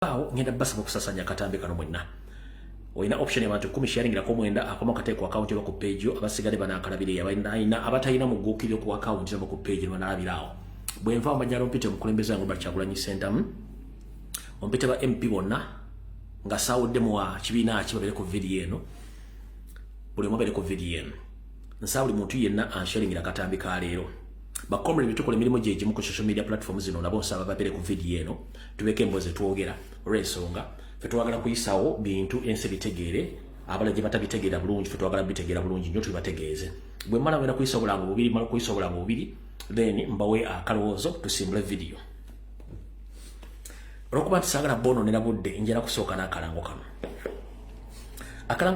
ngenda basa kusasanya katambe kano mwenna oyina option y'abantu 10 sharing la komwenda akoma kate ku account yo ku page yo abasigale banakalabire abayina abatayina mugukire ku account yo ku page yo banalabirawo bwenva amanyalo mpite mukulembeza ngo Kyagulanyi Center ompite ba MP bonna nga sawudde mu kibina kibabere ku video eno buli mubere ku video eno nsawuli muntu yenna sharing la katambe ka leero bakomre bitukole milimo jeje mu social media platforms zino nabo nsaba babere ku video eno tubeke mboze tuogera resonga fetwagala kuyisawo bintu ense bitegere abala je batabitegera bulungi fetwagala bitegera bulungi nyo tubategeeze bwe mala wena kuyisawo bulango bubiri mala kuyisawo bulango bubiri then mbawe akalozo tusimbule video rokuba tsagala bono nena budde njera kusoka na akalango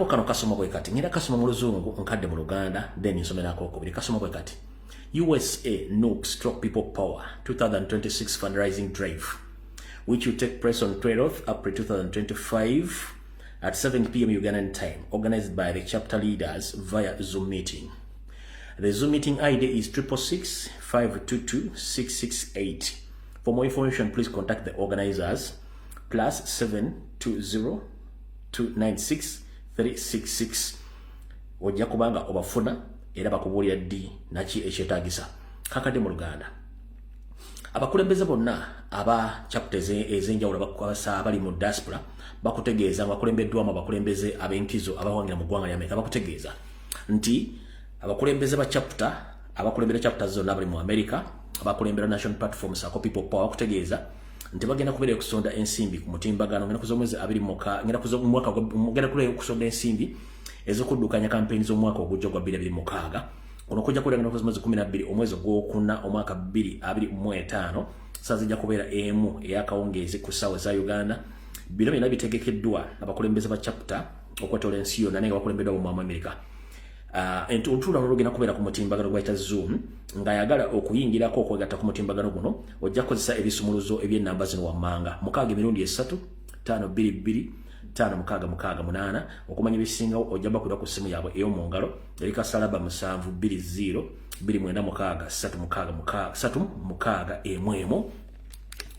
kano kasoma bwe kati ngira kasoma mu luzungu nkadde mu Luganda then nsomera ko kubiri kasoma bwe kati USA Nuke People Power 2026 fundraising drive, which will take place on 12th April 2025 at 7 p.m. Ugandan time, organized by the chapter leaders via Zoom meeting. The Zoom meeting ID is 666-522-668. For more information, please contact the organizers +720-296-366. Ojja kubanga obafuna era bakubulira ddi naki ekyetagisa kakade mu Luganda abakulembeze bonna aba chapters ezenjawulo bakwasa bali mu diaspora bakutegeeza abakulembeddwamu abakulembeze abenkizo abawangira mu ggwanga lya Amerika bakutegeeza nti abakulembeze ba chapter abakulembera chapters zonna bali mu America abakulembera national platforms ako People Power bakutegeeza nti bagenda kubeera kusonda ensimbi ku mutimbagano ngenda kuzomwezi 20 ngenda kuzomwaka ngenda kuleyo kusonda ensimbi ezokudukanya campaigns omwaka ogujja gwa 2026 ono kujja kulengana kozomwezi 12 omwezi gw'okuna omwaka 2025 sazijja kubeera emu eyakawungezi ku ssaawa za Uganda bino byonna bitegekeddwa abakulembeze ba chapter okwetola ensi yonna naye nga bakulembeddwa mu America entula n'olugenda kubeera ku mutimbagano gwayita Zoom ng'ayagala okuyingirako okwegatta ku mutimbagano guno ojja kukozesa ebisumuluzo eby'ennamba zino wammanga 6 3 5 okumanya bisinga ojjaba kuba ku simu yaabwe eyo mu ngalo erika salaba 7202636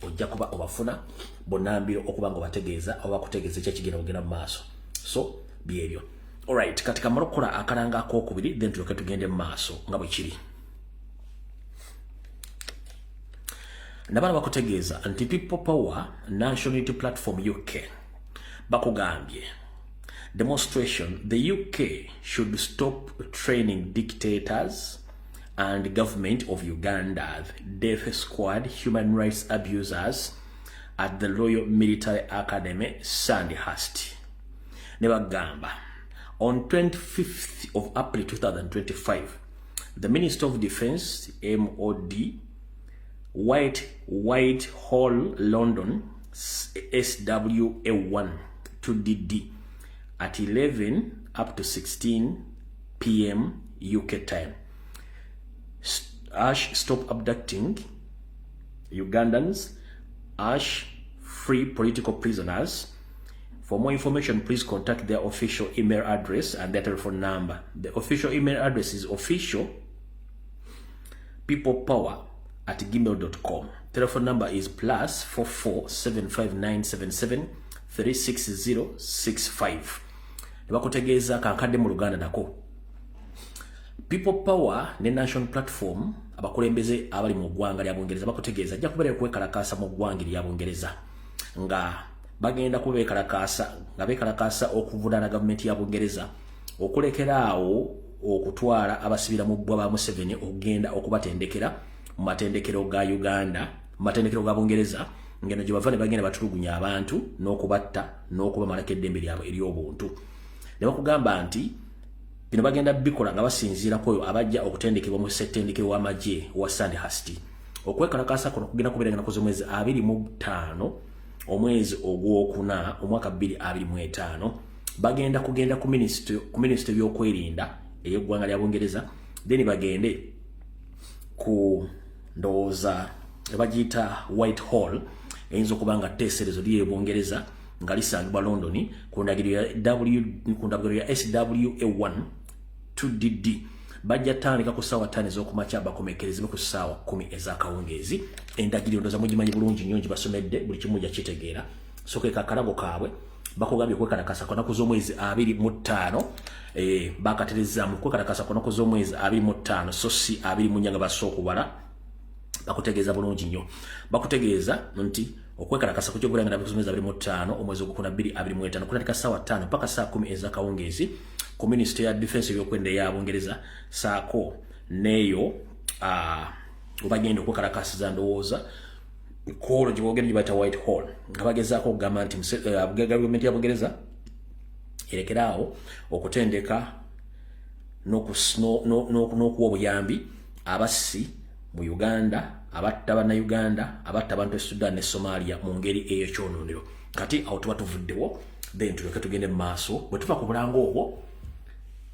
ojja kuba obafuna bonambiro okuba ngo bategeeza oba kutegeeza ekigenda kugenda mu maaso so byebyo alright katika marokola akalanga akokubiri then tuloke tugende mu maaso nga bwe kiri nabana bakutegeeza anti People Power National Unity Platform UK bakugambye demonstration the UK should stop training dictators and government of Uganda's death squad human rights abusers at the Royal Military Academy Sandhurst nebagamba on 25th of April 2025 the Minister of Defence MOD Whitehall London SWA1 to DD at 11 up to 16 p.m. UK time. Stop abducting Ugandans. Free political prisoners. For more information, please contact their official email address and their telephone number. The official email address is official peoplepower@gmail.com. Telephone number is +44 75977 nebakutegeeza kankadde mu Luganda nako People Power ne National Platform abakulembeze abali mu ggwanga lya Bungereza bakutegeeza ajja kubeera kwekalakaasa mu ggwanga lya Bungereza nga bagenda bekalakaasa okuvunana gavumenti ya Bungereza okulekeraawo okutwala abasibira mu bbwa ba Museveni okugenda okubatendekera mu matendekero ga Uganda matendekero ga Bungereza ngeno gye bavane bagenda batulugunya abantu n'okubatta n'okubamalako eddembe lyabwe ery'obuntu ne bakugamba nti bino bagenda bikola nga basinziira ku oyo abajja okutendekebwa mu ssettendekero w'amagye wa Sandhurst okwekalakaasa kuno kugenda kubeera nakoze omwezi 25 omwezi ogwokuna omwaka 2025 bagenda kugenda ku ministry y'okwerinda ey'eggwanga lya Bungereza then bagende ku ndowooza ebagiyita Whitehall eyinza okuba nga tteeserezo lye Bungereza nga lisangibwa London ku ndagiro ya SWA1 2DD bajja tandika ku ssaawa 5 ez'okumakya bakomekerezebwe ku ssaawa 10 ez'akawungeezi endagiro ndoza mugimanyi bulungi nnyo basomedde buli kimu kitegeera so ke kakalago kaabwe bakugambye kwekalakasa konaku z'omwezi 25 bakatereza mu kwekalakasa konaku z'omwezi 25 so si 20 mu nyanga basokubala bakutegeeza bulungi nnyo bakutegeeza nti okwekalakasa ku kyogulanga n'abazomezi 25 omwezi ogukuna 2025 kunatika sawa 5 mpaka saa 10 ez'akawungeezi ku Ministry ya Defense y'okwenda ya Bungereza saako neyo obagenda okwekalakasiza ndowooza kolo gibogera gibata White Hall ngabagezaako okugamba nti gavumenti ya Bungereza erekeraawo okutendeka n'okuwa obuyambi abassi mu Uganda abatta bannayuganda abatta abantu e Sudan ne Somalia mu ngeri ey'ekyonondero kati awo tuba tuvuddewo then tuleke tugende mu maaso bwe tuva ku bulango obwo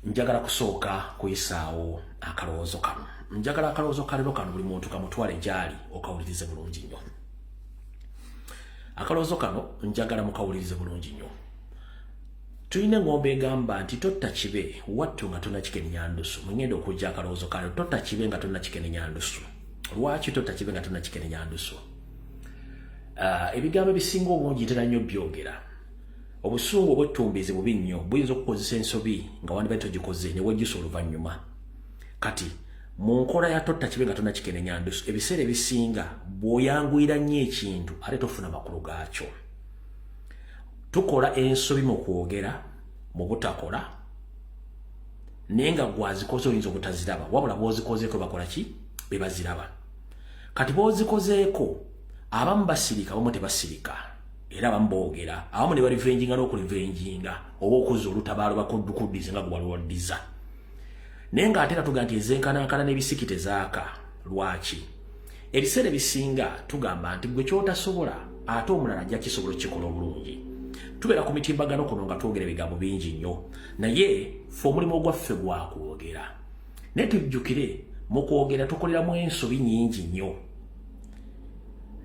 njagala kusooka kuyisaawo akalowoozo kano njagala akalowoozo kalero kano buli muntu kamutwale gyali okawulirize bulungi nnyo akalowoozo kano njagala mukawulirize bulungi nnyo tulina engombe egamba nti totta kibe wattu nga tonnakikenya ndusu mugenda okujja akalowoozo kano totta kibe nga tonnakikenya ndusu lwaki totta kibe nga tonnakikenya ndusu ebigambo ebisinga obungi ntera nnyo byogera obusungu obwettumbizi bubi nnyo buyinza okukozesa ensobi nga wandibadde togikoze ne wejjusa oluvannyuma kati mu nkola ya totta kibe nga tonnakikenya ndusu ebiseera ebisinga bw'oyanguyira nnyo ekintu ate tofuna makulu gaakyo tukola ensobi mu kwogera mu butakola naye nga gwazikoze oyinza obutaziraba wabula bw'ozikozeeko bakola ki be baziraba kati bw'ozikozeeko abamu basirika abamu tebasirika era abamu boogera abamu ne balivenjinga n'okulivenjinga oba okuza olutabaalo bakuddukudize nga gwalwaddiza naye ng'ate era tuga nti ezenkanankana n'ebisikite zaaka lwaki ebiseera ebisinga tugamba nti gwe kyotasobola ate omulala ajja kisobola okukikola obulungi tubeera ku mitimbagano kuno nga twogera ebigambo bingi nnyo naye fe omulimu gwaffe gwakwogera naye tujjukire mu kwogera tukoleramu ensobi nnyingi nnyo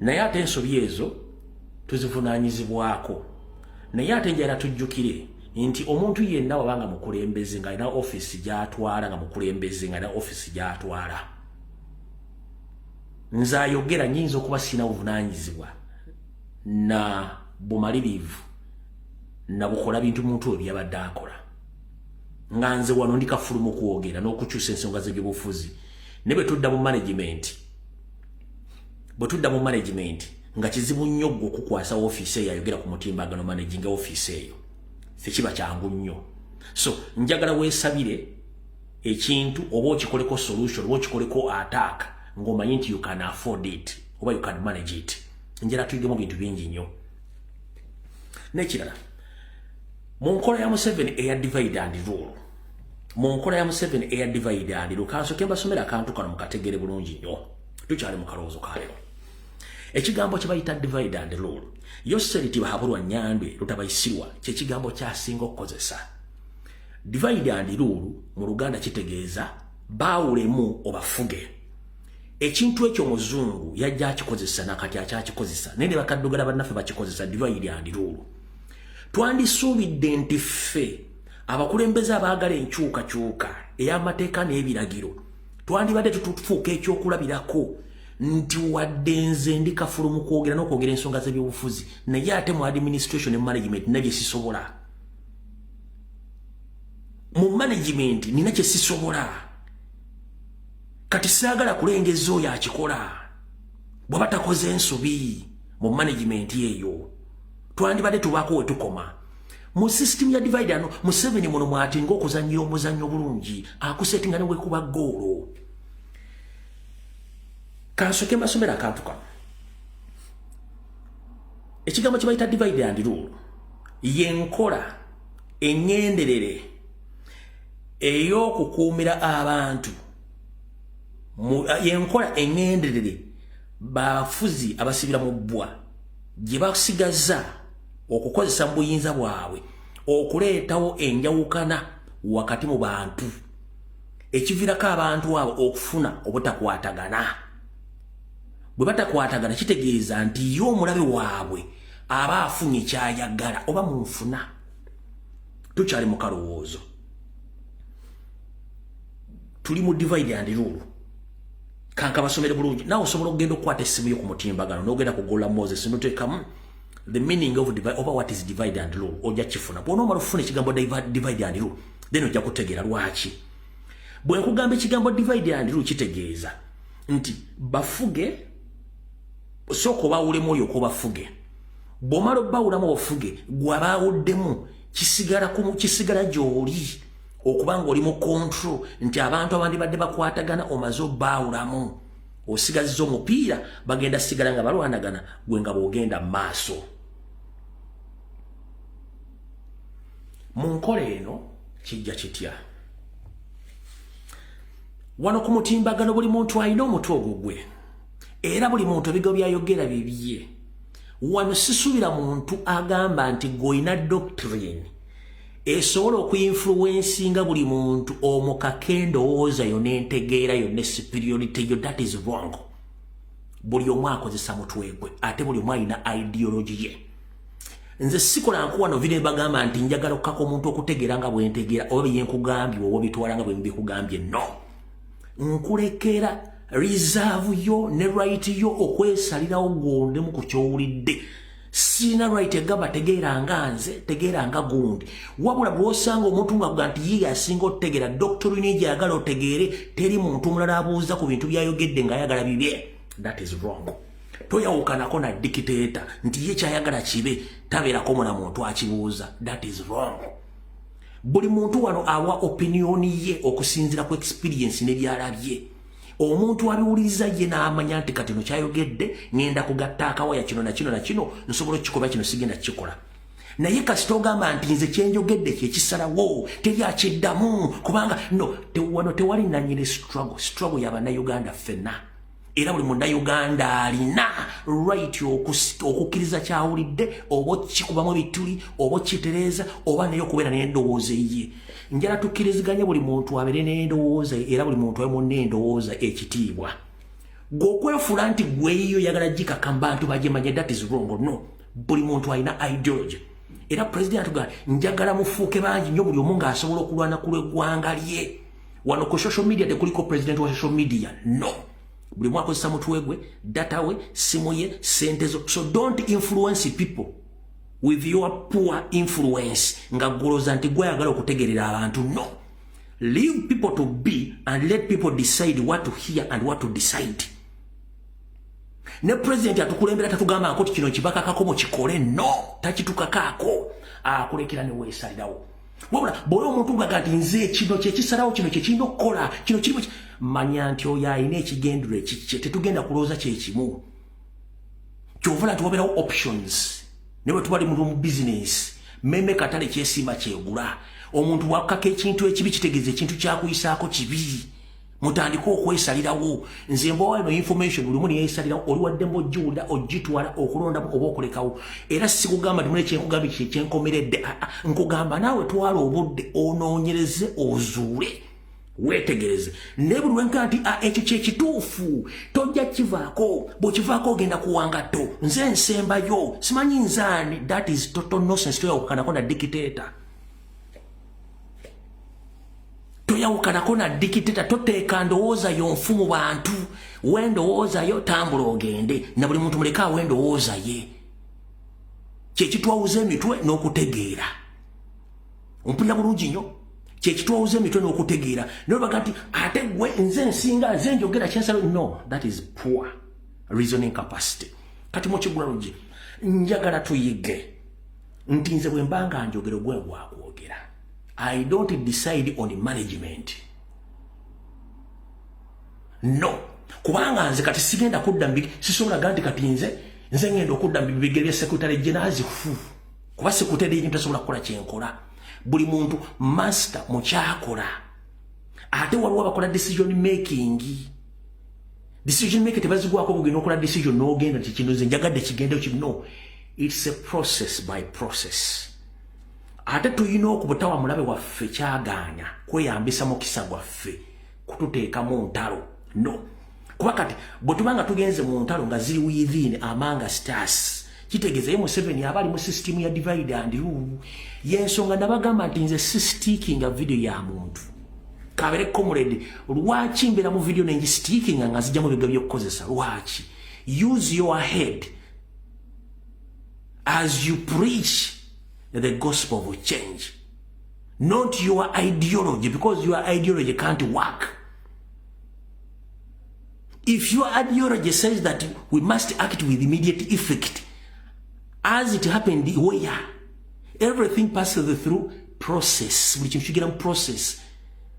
naye ate ensobi ezo tuzivunaanyizibwako naye ate njala tujjukire nti omuntu yenna wabanga mukulembeze nga alina office gy'atwala nga mukulembeze nga alina office gy'atwala nze ayogera nnyinza okuba sina buvunaanyizibwa na bumalirivu na bukola bintu muntu we byabadde akola nga nze wano ndi kafulu mu kwogera n'okukyusa ensonga z'ebyobufuzi ne bwe tudda mu management nga kizibu nnyo gwe okukwasa ofiisi eyo ayogera ku mutimbagano managinga ofiisi eyo tekiba kyangu nnyo so njagala weesabire ekintu oba okikoleko solution oba okikoleko attack ng'omanyi nti you can afford it oba you can manage it njala tuyigemu bintu bingi nnyo n'ekirala mu nkola ya Museveni eya divide and rule kansoke mbasomera akantu kano mukategere bulungi nnyo tukyali mu kalowoozo kalero ekigambo kye bayita divide and rule Yoseri Tibahabulwa Nyandwe Lutabayisirwa kyekigambo kyasinga okukozesa divide and rule mu Luganda kitegeeza baawulemu obafuge ekintu ekyo muzungu yajja akikozesa nakati akyakikozesa naye ne bakaddugala bannaffe bakikozesa divide and rule twandisuubidde nti ffe abakulembeze abaagala enkyukakyuka ey'amateeka n'ebiragiro twandibadde tutufuuka ekyokulabirako nti wadde nze ndi kafulu mu kwogera n'okwogera ensonga z'ebyobufuzi naye ate mu administration ne management nabye sisobola mu management nina kye sisobola kati saagala kulengeza oyo akikola bw'aba takoze ensobi mu management eyo twandibadde tubaako we tukoma mu system ya divide ano Museveni muno mwatinga okuzannyira omuzannyo bulungi akusetinga ne wekuba ggoolo kansoke mbasomera akantu kano ekigambo kye bayita divide and rule yenkola engenderere ey'okukuumira abantu yenkola engenderere bafuzi abasibira mu bbwa gye basigaza okukozesa mu buyinza bwabwe okuleetawo enjawukana wakati mu bantu ekivirako abantu abo okufuna obutakwatagana bwe batakwatagana kitegeeza nti yo omulabe waabwe aba afunye kyayagala oba munfuna tukyali mu kalowoozo tuli mu divide and rule kanka basomere bulungi nawe osobola okugenda okukwata essimu yo ku mutimbagano n'ogenda kugolola Moses n'oteekamu the meaning of divide over what is divide and rule oja chifuna bono marufune kigambo divide and rule then oja kutegera lwaki bwe nkugambe kigambo divide and rule kitegeeza nti bafuge soko bawule moyo ko bafuge bomalo bawula mu bafuge gwabawuddemu kisigala joli okubanga oli mu control nti abantu abandi badde bakwatagana omazo bawulamu osigazizo omupiira bagenda sigala nga balwanagana gwe nga bogenda maaso mu nkola eno kijja kitya wano ku mutimbagano buli muntu alina omutwe ogugwe era buli muntu ebigo byayogera bibye wano sisubira muntu agamba nti goina doctrine esobola okuinfluencinga buli muntu omukakendowooza yo n'entegeera yo ne superiority yo. That is wrong. Buli omu akozesa mutwe gwe ate buli omu alina ideology ye. Nze sikola nkuwa no vile bagamba nti njagala okukaka omuntu okutegeera nga bwentegeera oba byenkugambye oba bitwala nga bwe mbikugambye. No, nkulekera reserve yo ne right yo okwesalirawo gwondemu ku kyowulidde. Sina right egaba tegeera nga nze tegeera nga gundi wabula bwosanga omuntu nga kuganti yiye asinga otegeera doctrine gyagala otegeere teri muntu mulala abuuza ku bintu byayogedde nga ayagala bibye. That is wrong. Toyawukanako na dictator nti ye kyayagala kibe tabeerako muna muntu akibuuza. That is wrong. Buli muntu wano awa opinion ye okusinzira ku experience ne byalabye. Omuntu abiwuliza ye n'amanya nti kati no kyayogedde ngenda kugatta akawaya kino na kino na kino nsobola kikoba kino sigenda kikola. Naye kasita ogamba nti nze kyenjogedde kyekisalawo teryakiddamu kubanga no wano tewali nanyini struggle y'Abannayuganda ffenna. Era buli Munnayuganda alina right okukkiriza kyawulidde oba kikubamu bituli oba kitereeza oba naye okubeera n'endowooza ye. Njala tukkiriziganya buli muntu abeere n'endowooza era buli muntu abe munne endowooza ekitiibwa. Gw'okwefuula nti gweyiyo yagala gikaka mu bantu bagimanye. That is wrong. No, buli muntu alina ideology. Era president ga njagala mufuuke bangi nnyo buli omu ng'asobola okulwana ku lw'eggwanga lye. Wano ku social media tekuliko president wa social media. No, buli omu akozesa mutwe gwe, data we, simu ye, sente zo. So don't influence people with your poor influence nga goloza nti gwayagala okutegerera abantu. No, leave people to be and let people decide what to hear and what to decide. Ne president atukulembera tatugamba akoti kino kibakakako mu kikole. No, takitukakaako akulekera ne weesalirawo. Wabula bw'oyo omuntu gagati nze kino kyekisalawo kino kyekirina okukola kino kirimu manya nti oyo alina ekigendero ekikye tetugenda kulowooza kyekimu. Kyovula nti wabeerawo options. Ne bwe tuba mu business meme katale kyesimba kyegula omuntu wakaka ekintu ekibi kitegeeza ekintu kyakuyisaako kibi mutandika okwesalirawo. Nze mbawa eno information buli omu neyeesalirawo oli waddemu ogiwulira ogitwala okulondamu oba okulekawo. Era sikugamba nti mule kyenkugambye kyenkomeredde nkugamba naawe twala obudde onoonyereze ozuule weetegereze ne buli lwenka nti ekyo kyekituufu tojja kivaako bw'okivaako ogenda kuwangato nze nsembayo simanyi nzaani. That is total nonsense. Toyawukanako na dictator. Toyawukanako na dictator. Toteeka ndowooza yo nfu mu bantu. Wendowooza yo tambula ogende na buli muntu muleka wendowooza ye. Kyekitwawuza emitwe n'okutegeera. Ompulira bulungi nnyo. Kyekitwawuza emitwe n'okutegeera. Naye baga nti ate gwe nze nsinga nze njogera kyensalo. No, that is poor reasoning capacity. Kati mukigula lugi njagala tuyige nti nze bwe mbanga njogera gwe gwakwogera. I don't decide on management. No, kubanga nze kati sigenda kudda mbiri sisobola ganti kati nze ngenda okudda mbibigere bya secretary general zifu kuba secretary y'intu tasobola kukola kyenkola. Buli muntu master mu kyakola. Ate waliwo abakola decision making. Decision making tebazigwako bugenda okola decision n'ogenda nti kino nze njagadde kigende ki. No, it's a process by process. Ate tuyina okubutawa mulabe waffe kyagaanya kweyambisa mukisa gwaffe kututeeka mu ntalo. No, kuba kati bwe tubanga tugenze mu ntalo nga ziri within amanga stars kitegeeza ye Museveni abali mu system ya divide and rule. Yensonga nabagamba nti nze sticking video ya muntu kabere comrade lwaki mbera mu video nengi sticking nga zijja mu biga by'okukozesa. Lwaki? Use your head. as you preach the gospel of change, not your ideology, because your ideology can't work. If your ideology says that we must act with immediate effect, as it happened where everything passes through process, which you get process.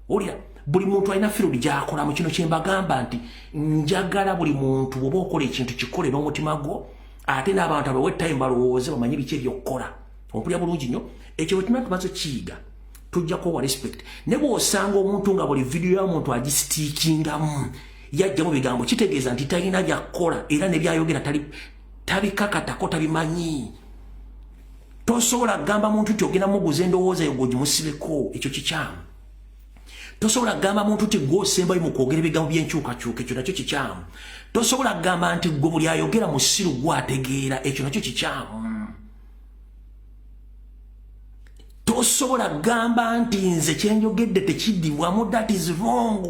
Olia, buli muntu alina field gy'akola mu kino kye mbagamba nti njagala buli muntu bw'oba okola ekintu kikole n'omutima gwo, ate n'abantu abawe time balowooze bamanye biki ebyokkola. Ompulira bulungi nnyo, ekyo bwe tunaa tumaze kiyiga tujja kuwa respect. Ne bw'osanga omuntu nga buli video y'omuntu agisitiikingamu yajjamu bigambo, kitegeeza nti talina byakkola era ne byayogera tabikakatako tabimanyi. Tosobola kugamba muntu nti ogenda muguza endowooza yo gwogimusibeko, ekyo kikyamu. Tosobola kugamba muntu nti gw'osembayo mu kwogera ebigambo by'enkyukakyuka, ekyo nakyo kikyamu. Tosobola kugamba nti gwe buli ayogera musiru gwategeera, ekyo nakyo kikyamu. Tosobola kugamba nti nze kyenjogedde tekiddibwamu, that is wrong.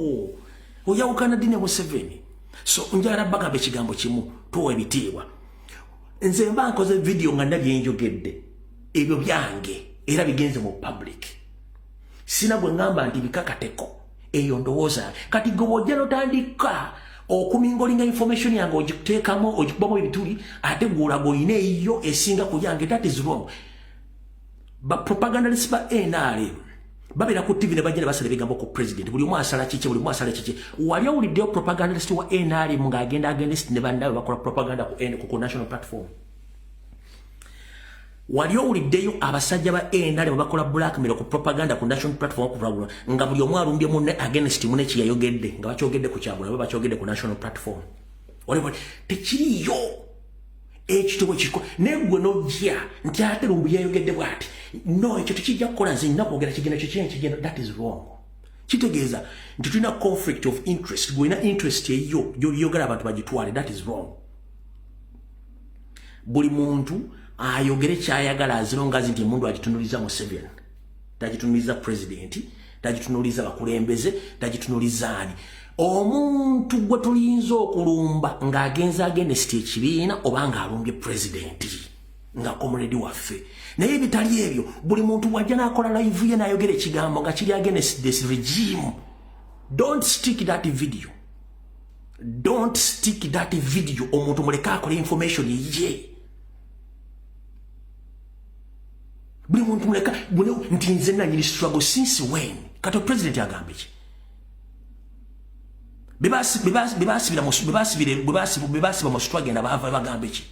Oyawukana ddi ne Museveni. So njagala bagamba ekigambo kimu, tuwa ebitiibwa. Nze mba nkoze video nga nabyenjogedde ebyo byange era bigenze mu public. Sina gwe ngamba nti bikakateko eyo ndowooza. Kati gwe bw'ojja n'otandika okumingolinga information yange ogiteekamu ogikubamu ebituli ate gw'olaga olina eyo esinga ku yange, that is wrong. Ba propagandalists ba NRM babera ku TV ne bajja ne basala ebigambo ku president, buli omu asala kiki, buli omu asala kiki. Wali owuliddeyo propagandalist wa NRM ng'agenda against ne bannaabwe bakola propaganda ku national platform? Wali owuliddeyo abasajja ba NRM bakola blackmail ku propaganda ku national platform okuvuga nga buli omu alumbye munne against munne kiyayogedde nga bakyogedde ku kyabula baba bakyogedde ku national platform? Waliwo tekiriyo ekitubo kiko negwe nojja nti ate lumbu yayogedde bwati. No, ekyo tekijja kukola nze nina kwogera kigenda kigenda. That is wrong. Kitegeeza nti tulina conflict of interest. Gwina interest eyo gy'oyogera abantu bagitwale. That is wrong. Buli muntu ayogere kyayagala azilonga nti mundu agitunuliza Museveni, tagitunuliza president, tagitunuliza bakulembeze, tagitunuliza ani. Omuntu gwe tuliyinza okulumba ng'agenza against ekibiina oba ng'alumbye president nga comrade waffe. Naye ebitali ebyo, buli muntu wajja n'akola live ye n'ayogera ekigambo nga kiri against this regime. Don't stick that video. Don't stick that video. Omuntu muleka akola information ye. Buli muntu muleka nti nze nanyini struggle since when? Kati president agambe ki? Bebasibira mu struggle na bava bagambe ki?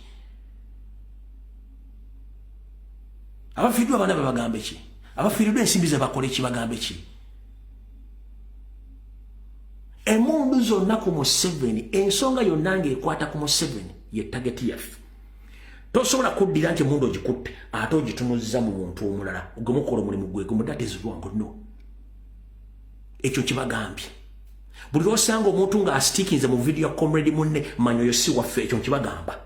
Abafiiridwa abaana bagambe ki? Abafiiridwa ensimbi ze bakole ki bagambe ki? Emundu zonna ku Museveni, ensonga yonna ng'ekwata ku Museveni ye target yaffe. Tosobola kuddira nti emundu ogikutte ate ogitunuza mu muntu omulala ogumukola omulimu gwe gumu. That is wrong. No. Ekyo kibagambye. Buli lw'osanga omuntu ng'asitikinze mu video ya comrade munne manya oyo si waffe, ekyo nkibagamba.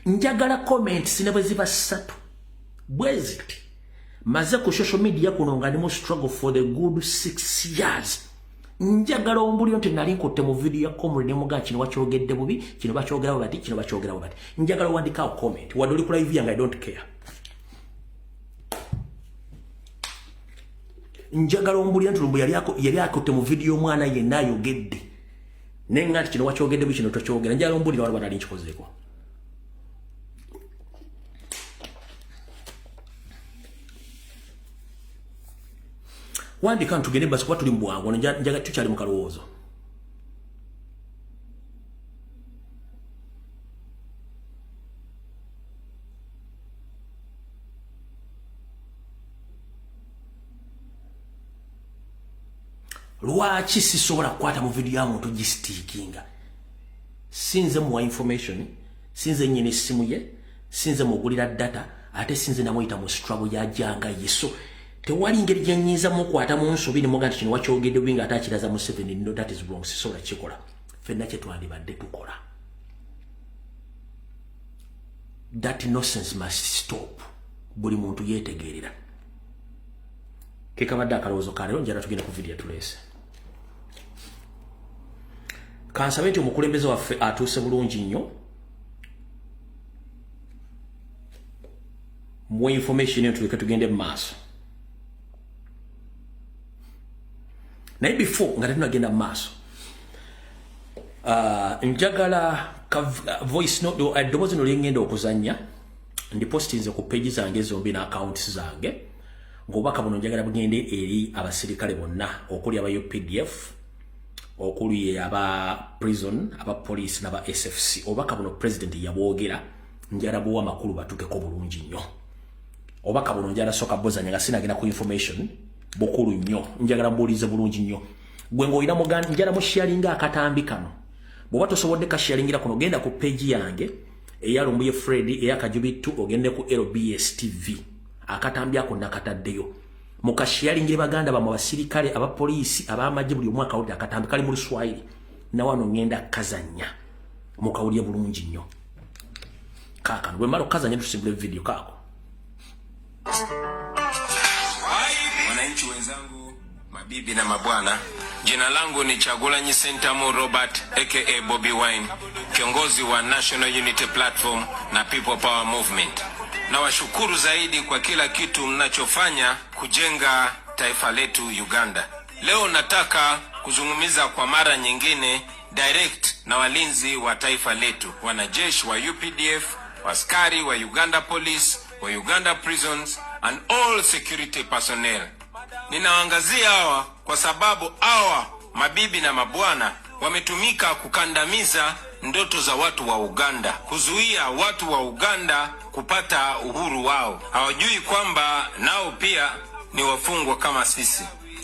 Njagala comments ne bwe ziba 3 bweziti maze ku social media kuno nga ndimo struggle for the good 6 years. Njagala ombulyo nti nali nkotte mu video ya comrade ne muga kino bakyogedde bubi, kino bakyogera bati, kino bakyogera bati. Njagala wandika comment wadde oli ku live yange, I don't care. Njagala ombulyo nti lumbu yali akotte mu video omwana yenna ayogedde nenga nti kino wakyogedde bubi, kino tokyogera. Njagala ombulyo wali banali nkikozeeko. Wandika ntugende basi kuba tuli mu bwangu njaga tukyali mu kalowoozo. Lwaki sisobola kukwata mu video ya muntu gisitiikinga? Sinze muwa information, sinze nyine essimu ye, sinze mugulira data, ate sinze namuyita mu struggle yajjanga yeso. Tewali ngeri gyenyiza mukwata mu nsobi ne muga nti kino wakyogedde bubi ng'ate akiraza Museveni. No, that is wrong. Sisobola kikola. Ffenna kye twandibadde tukola. That nonsense must stop. Buli muntu yeetegeerera. Kekabadde akalowoozo ka leero, njala tugenda ku video tuleese. Kansabe nti omukulembeze waffe atuuse bulungi nnyo. mu information yetu tuleke tugende maso na before ngati tunagenda maso njagala voice note adobozi no lingenda okuzanya ndi postinze ku page zange zombi na accounts zange ngobaka buno njagala bugende eri abasirikale bonna okuli aba UPDF okuli aba prison aba police naba SFC obaka buno president yabogera njagala buwa makulu batuke ko bulungi nnyo obaka buno njagala soka bozanya ngasina gina ku information bukulu nnyo njagala mbulize bulungi nnyo gwengo ina muganda njagala mu sharinga akatambi kano bwoba tosobodde ka sharingira kuno genda ku page yange eyalumbuye Freddy eyakajubitu ogende ku LBS TV akatambi ako nakataddeyo mukasharingire baganda ba mabasirikale aba police aba amaje buli mwaka odi akatambi kali mu Luswahili na wano ngenda kazanya mukawuliye bulungi nnyo kaka ngwe maro kazanya tusimbule video kako. Wananchi wenzangu, mabibi na mabwana, jina langu ni Chagulanyi Sentamu Robert aka Bobby Wine, kiongozi wa National Unity Platform na People Power Movement. Na washukuru zaidi kwa kila kitu mnachofanya kujenga taifa letu Uganda. Leo nataka kuzungumza kwa mara nyingine direct na walinzi wa taifa letu, wanajeshi wa UPDF, askari wa Uganda Police, wa Uganda Prisons and all security personnel. Ninaangazia hawa kwa sababu hawa mabibi na mabwana wametumika kukandamiza ndoto za watu wa Uganda, kuzuia watu wa Uganda kupata uhuru wao. Hawajui kwamba nao pia ni wafungwa kama sisi,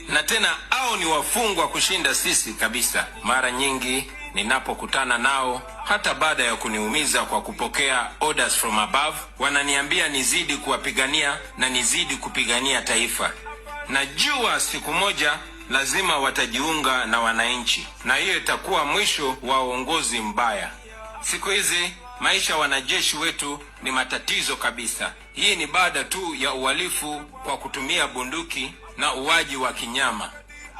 na tena hao ni wafungwa kushinda sisi kabisa. Mara nyingi ninapokutana nao, hata baada ya kuniumiza kwa kupokea orders from above, wananiambia nizidi kuwapigania na nizidi kupigania taifa. Najua siku moja lazima watajiunga na wananchi, na hiyo itakuwa mwisho wa uongozi mbaya. Siku hizi maisha wanajeshi wetu ni matatizo kabisa. Hii ni baada tu ya uhalifu kwa kutumia bunduki na uwaji wa kinyama.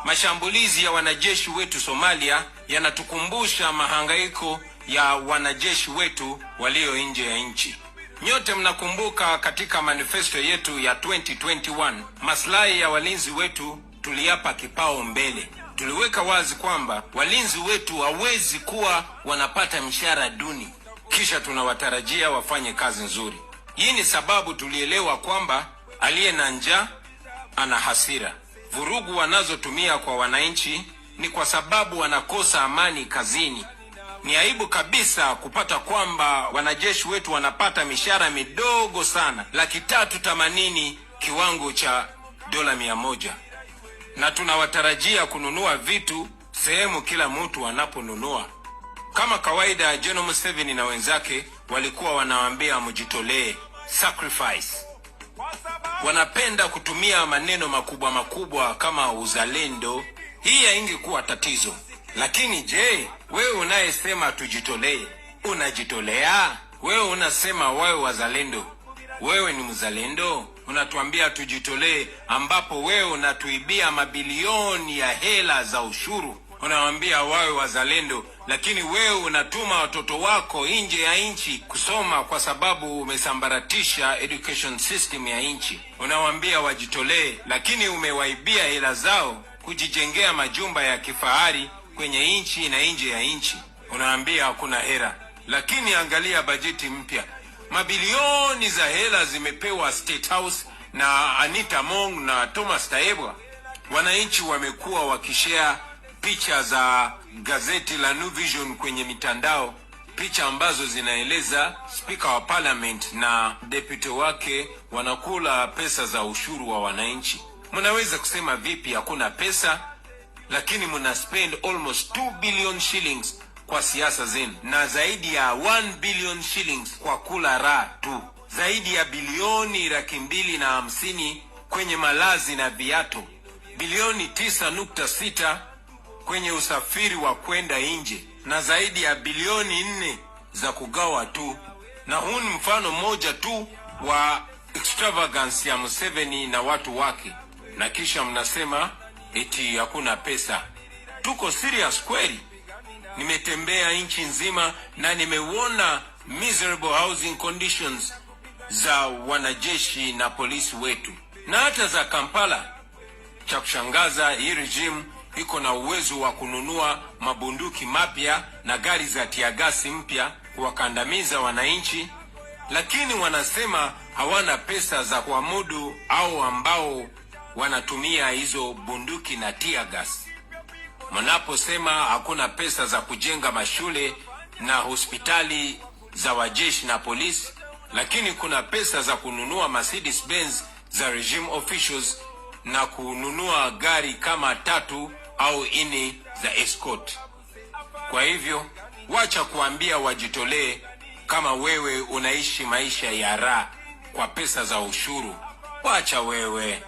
Mashambulizi ya wanajeshi wetu Somalia yanatukumbusha mahangaiko ya wanajeshi wetu walio nje ya nchi. Nyote mnakumbuka katika manifesto yetu ya 2021, maslahi ya walinzi wetu tuliapa kipao mbele. Tuliweka wazi kwamba walinzi wetu hawezi kuwa wanapata mshahara duni kisha tunawatarajia wafanye kazi nzuri. Hii ni sababu tulielewa kwamba aliye na njaa ana hasira. Vurugu wanazotumia kwa wananchi ni kwa sababu wanakosa amani kazini. Ni aibu kabisa kupata kwamba wanajeshi wetu wanapata mishahara midogo sana, 380,000 kiwango cha $100, na tunawatarajia kununua vitu sehemu kila mtu anaponunua. Kama kawaida, General Museveni na wenzake walikuwa wanawaambia mjitolee, sacrifice. Wanapenda kutumia maneno makubwa makubwa kama uzalendo. Hii haingekuwa tatizo. Lakini je, wewe unayesema tujitolee, unajitolea? Wewe unasema wewe wazalendo, wewe ni mzalendo? Unatuambia tujitolee, ambapo wewe unatuibia mabilioni ya hela za ushuru. Unawaambia wawe wazalendo, lakini wewe unatuma watoto wako nje ya nchi kusoma kwa sababu umesambaratisha education system ya nchi. Unawaambia wajitolee, lakini umewaibia hela zao kujijengea majumba ya kifahari kwenye nchi na nje ya nchi. Unaambia hakuna hela, lakini angalia bajeti mpya. Mabilioni za hela zimepewa State House na Anita Mong na Thomas Taebwa. Wananchi wamekuwa wakishare picha za gazeti la New Vision kwenye mitandao, picha ambazo zinaeleza Speaker wa Parliament na deputy wake wanakula pesa za ushuru wa wananchi. Mnaweza kusema vipi hakuna pesa, lakini mna spend almost 2 billion shillings kwa siasa zenu, na zaidi ya 1 billion shillings kwa kula raha tu, zaidi ya bilioni 250 kwenye malazi na viatu, bilioni 9.6 kwenye usafiri wa kwenda nje, na zaidi ya bilioni 4 za kugawa tu. Na huu ni mfano mmoja tu wa extravagance ya Museveni na watu wake, na kisha mnasema eti hakuna pesa. Tuko serious kweli? Nimetembea nchi nzima na nimeona miserable housing conditions za wanajeshi na polisi wetu na hata za Kampala. Cha kushangaza, hii regime iko na uwezo wa kununua mabunduki mapya na gari za tiagasi mpya kuwakandamiza wananchi, lakini wanasema hawana pesa za kuamudu au ambao wanatumia hizo bunduki na tiagasi. Mnaposema hakuna pesa za kujenga mashule na hospitali za wajeshi na polisi, lakini kuna pesa za kununua Mercedes Benz za regime officials na kununua gari kama 3 au 4 za escort. Kwa hivyo, wacha kuambia wajitolee kama wewe unaishi maisha ya raha kwa pesa za ushuru. Wacha wewe.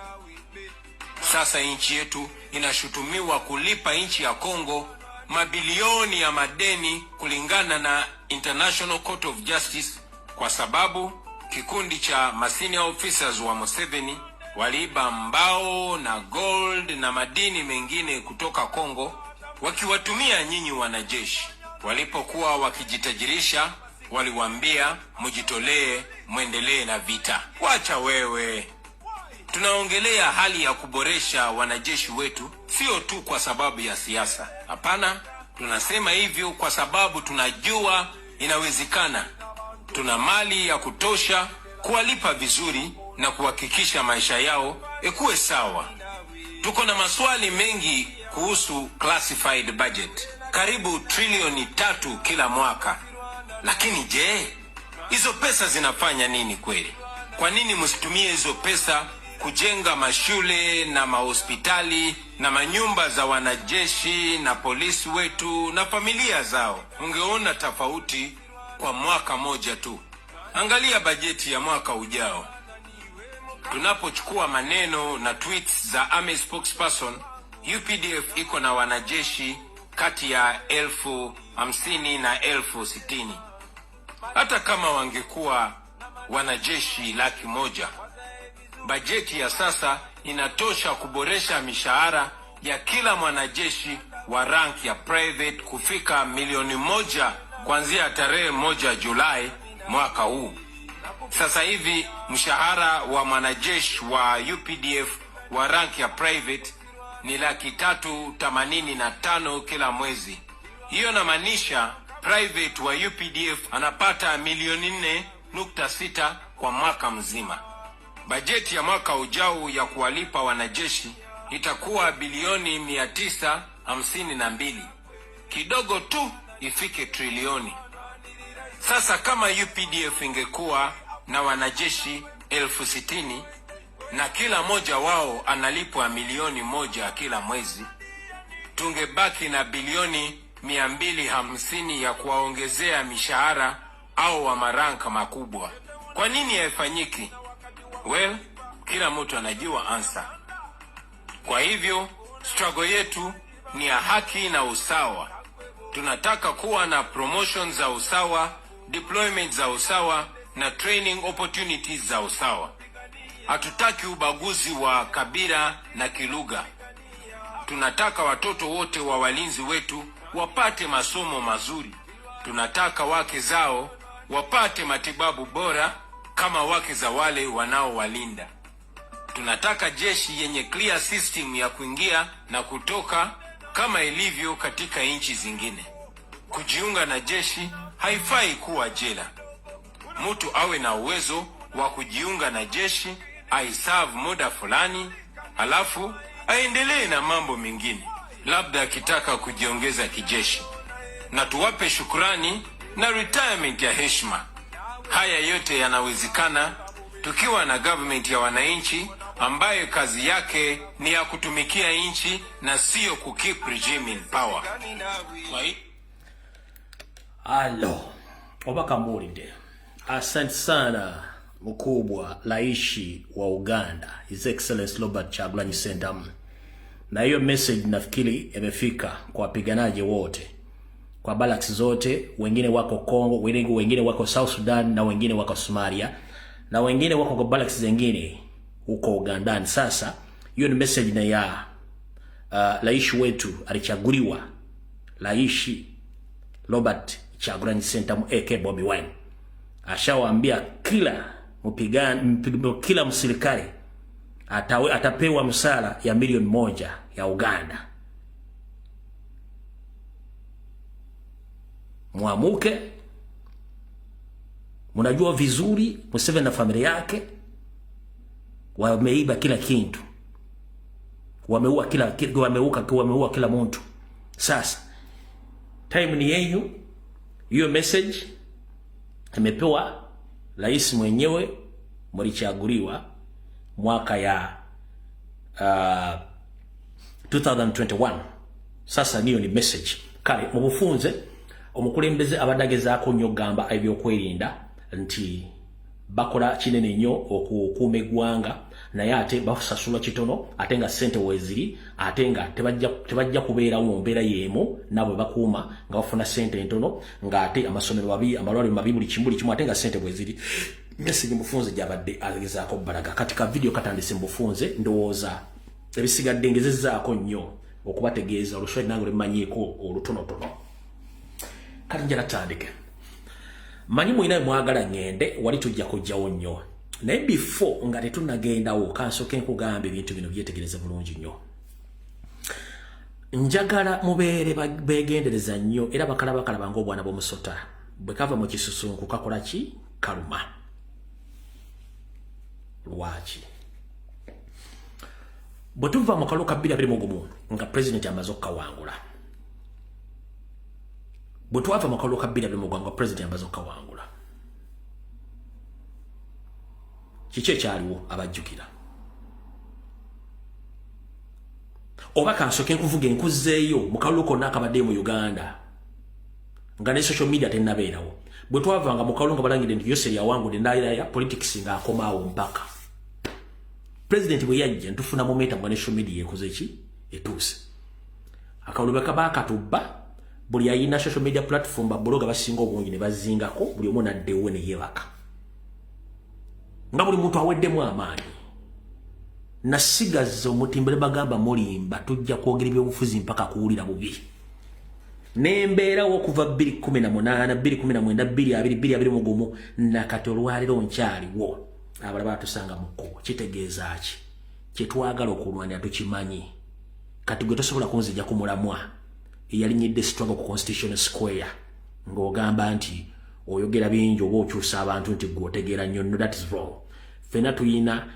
Sasa nchi yetu inashutumiwa kulipa nchi ya Kongo mabilioni ya madeni kulingana na International Court of Justice, kwa sababu kikundi cha senior officers wa Museveni waliiba mbao na gold na madini mengine kutoka Kongo wakiwatumia nyinyi wanajeshi. Walipokuwa wakijitajirisha, waliwaambia mujitolee, muendelee na vita. Wacha wewe. Tunaongelea hali ya kuboresha wanajeshi wetu, sio tu kwa sababu ya siasa. Hapana, tunasema hivyo kwa sababu tunajua inawezekana. Tuna mali ya kutosha kuwalipa vizuri na kuhakikisha maisha yao ikuwe sawa. Tuko na maswali mengi kuhusu classified budget, karibu trilioni 3 kila mwaka. Lakini je, hizo pesa zinafanya nini kweli? Kwa nini msitumie hizo pesa kujenga mashule na mahospitali na manyumba za wanajeshi na polisi wetu na familia zao? Ungeona tofauti kwa mwaka moja tu. Angalia bajeti ya mwaka ujao. Tunapochukua maneno na tweets za Army spokesperson, UPDF iko na wanajeshi kati ya 50,000 na 60,000. Hata kama wangekuwa wanajeshi 100,000, bajeti ya sasa inatosha kuboresha mishahara ya kila mwanajeshi wa rank ya private kufika milioni 1 kuanzia tarehe 1 Julai mwaka huu. Sasa hivi mshahara wa mwanajeshi wa UPDF wa rank ya private ni 385,000 kila mwezi. Hiyo inamaanisha private wa UPDF anapata milioni 4.6 kwa mwaka mzima. Bajeti ya mwaka ujao ya kuwalipa wanajeshi itakuwa bilioni 952. Kidogo tu ifike trilioni. Sasa kama UPDF ingekuwa na wanajeshi 60,000 na kila moja wao analipwa milioni 1 kila mwezi, tungebaki na bilioni 250 ya kuwaongezea mishahara au wa maranka makubwa. Kwa nini haifanyiki? Well, kila mtu anajua answer. Kwa hivyo, struggle yetu ni ya haki na usawa. Tunataka kuwa na promotions za usawa, deployment za usawa na training opportunities za usawa. Hatutaki ubaguzi wa kabila na kilugha. Tunataka watoto wote wa walinzi wetu wapate masomo mazuri. Tunataka wake zao wapate matibabu bora kama wake za wale wanaowalinda. Tunataka jeshi yenye clear system ya kuingia na kutoka kama ilivyo katika nchi zingine. Kujiunga na jeshi haifai kuwa jela. Mtu awe na uwezo wa kujiunga na jeshi, aiserve muda fulani, halafu aendelee na mambo mengine, labda akitaka kujiongeza kijeshi. Na tuwape shukrani na retirement ya heshima. Haya yote yanawezekana tukiwa na government ya wananchi ambayo kazi yake ni ya kutumikia nchi na sio kukeep regime in power. Alo, Obaka Mbulide. Asante sana mkubwa raishi wa Uganda, His Excellency Robert Kyagulanyi Ssentamu. Na hiyo message nafikiri imefika kwa wapiganaji wote, kwa barracks zote. Wengine wako Kongo, wengine wako South Sudan, na wengine wako Somalia, na wengine wako kwa barracks zingine huko Uganda. Sasa hiyo ni message na ya raishi wetu alichaguliwa, raishi Robert Kyagulanyi Ssentamu aka Bobi Wine. Ashawaambia kila kila mserikali atapewa msala ya milioni 1 ya Uganda. Mwamuke, mnajua vizuri Museveni na familia yake wameiba kila kitu. Wameua kila mtu. Sasa time ni yenu. Hiyo message imepewa rais mwenyewe mlichaguliwa mwaka ya 2021. Sasa niyo ni message kale mubufunze omukulembeze abadagezako nnyo gamba ebyokwerinda nti bakola kinene nnyo okukuuma eggwanga naye ate basasula kitono ate nga ssente weziri ate nga tebajja kubeerawo mbeera yeemu nabo bakuuma nga bafuna ssente ntono nga ate amasomero mabi amalwaliro mabi buli kimu ate nga ssente weziri. Message mufunze gyabadde agezaako balaga katika video katandise mufunze ndowooza ebisigadde ngezezaako nnyo okubategeeza oluswali nange lumanyiiko olutonotono. Kati njala tandike. Manyi mwina mwagala ngende wali tujja kujjawo nnyo. Naye before nga tetunnagendawo kansooke nkugamba ebintu bino byetegereze bulungi nnyo. Njagala mubeere beegendereza nnyo era bakalaba ng'obwana bw'omusota. Bwe kava mu kisusunku kakola ki? Kaluma. Lwaki? Bwe tuva mu kalulu ka 2021 nga president amaze okukawangula. Bwe twava mu kalulu ka 2021 nga president amaze okukawangula. Kiki ekyaliwo abajjukira? Oba kansooke nkuvuge nkuzzeeyo mu kalulu konna akabadde mu Uganda nga ne social media tennabeerawo. Bwe twavanga mu kalulu nga balangidde nti Yoseri yawangudde n'ayaya politics nga akomaawo mpaka president bwe yajja ntufuna momenta mu social media ekoze ki etuuse. Akalulu bakatubba buli ayina social media platform babloga basinga obungi ne bazingako buli omu naddewo ne yeebaka. Nga buli muntu aweddemu amaanyi. Nasigaza omutimbule bagamba mulimba tujja kwogera ebyobufuzi mpaka kuwulira bubi. Nembeerawo okuva 2018, 2019, 2021 nakati olwaliro nkyaliwo. Abalaba batusanga mu kkubo. Kitegeeza ki? Kye twagala okulwanira tukimanyi. Kati gwe tosobola kunzija ku mulamwa eyalinyidde struggle ku Constitution Square ng'ogamba nti oyogera bingi oba okyusa abantu nti gwe otegeera nnyo. No, that is wrong. Ffenna tuyina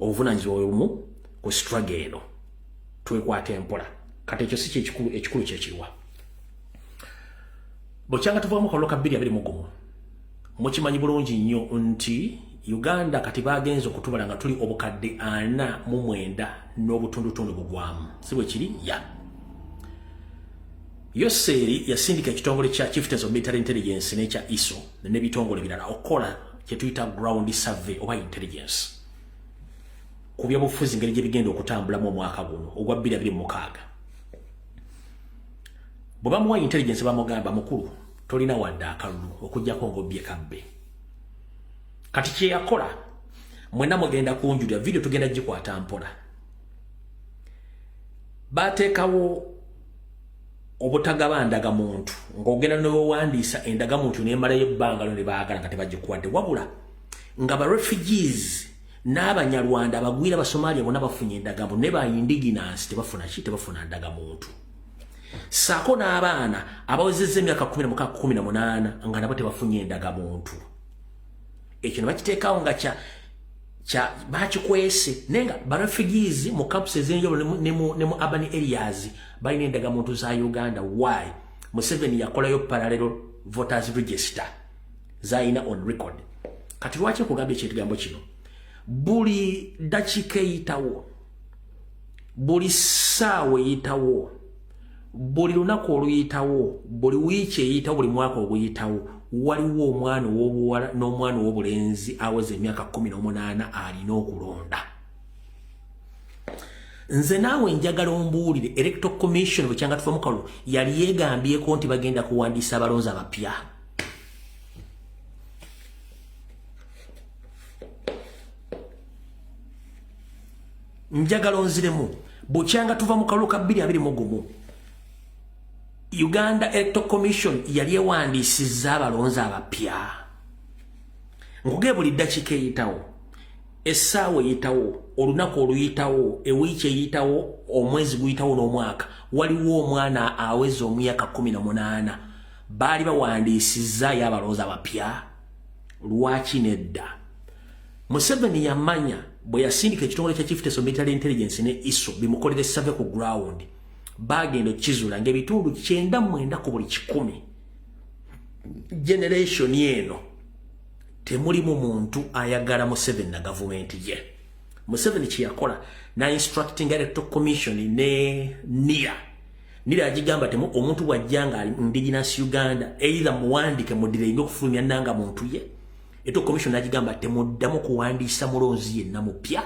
obuvunaanyizibwa obumu ku struggle eno. Twekwata empola. Kati ekyo si ekikulu kyekiwa. Bokyanga tuva mu kalulu ka 2021 mukimanyi bulungi nnyo nti Uganda kati bagenze okutubala nga tuli obukadde 49 n'obutundutundu bugwamu. Si bwe kiri? Ya. Yoseri yasindika ekitongole kya Chieftains of Military Intelligence n'ekya ISO n'ebitongole birala okola kye tuyita ground survey oba intelligence ku byobufuzi ngeri gye bigenda okutambulamu omwaka guno ogwa 2026. Bwe bamuwa intelligence bamugamba mukulu tolina wadde akalulu okujjako ng'obbye kabbe. Kati kye yakola mwena mugenda kunjulira video tugenda gikwata mpola. Bateekawo obutagaba ndaga muntu ng'ogenda n'owandiisa endaga muntu n'emala y'ebbanga ne baagala nga tebagikuwadde wabula nga ba refugees n'abanyarwanda abagwira Basomalia bonna bafunye endagamuntu ne ba indigenous tebafuna ndaga muntu. Saako n'abaana abawezezza emyaka 18 nga nabo tebafunye endaga muntu. Ekyo ne bakiteekawo nga bakikwese nenga ba refugees mu camps ez'enjawulo ne mu urban areas balina endagamuntu za Uganda. Why? Museveni yakolayo parallel voters register zaina on record. Kati lwaki kugambye ekigambo kino? Buli dakiika eyitawo, buli ssaawa eyitawo, buli lunaku oluyitawo, buli wiiki eyitawo, buli mwaka oguyitawo waliwo omwana ow'obuwala n'omwana ow'obulenzi aweza emyaka 18 alina okulonda. Nze naawe njagala ombuulire Electoral Commission bwe kyanga tuva mu kalulu yali yeegambyeko nti bagenda kuwandiisa abalonzi abapya. Njagala onziremu bukyanga tuva mu kalulu ka 2021 Uganda Electoral Commission yali ewandiisizza abalonzi abapya Nkugee buli ddakiika eyitawo, essaawa eyitawo, olunaku oluyitawo, ewiiki eyitawo, omwezi guyitawo n'omwaka, waliwo omwana aweza omuyaka 18 baali bawandiisizaayo abalonzi abapya. Lwaki nedda? Museveni yamanya bwe yasindika ekitongole kya Chief of Military Intelligence ne ISO bimukolere survey ku ground, bagenda okizula ng'ebitundu 99 ku buli 100 generation eno temulimu muntu ayagala Museveni na government ye. Museveni kiyakola na instructing electoral commission ne NIA agigamba temu omuntu wajjanga ali indigenous Uganda either muwandike mudirenge okufulumya nanga muntu ye. Electoral commission agigamba temuddamu kuwandiisa mulonzi yenna mupya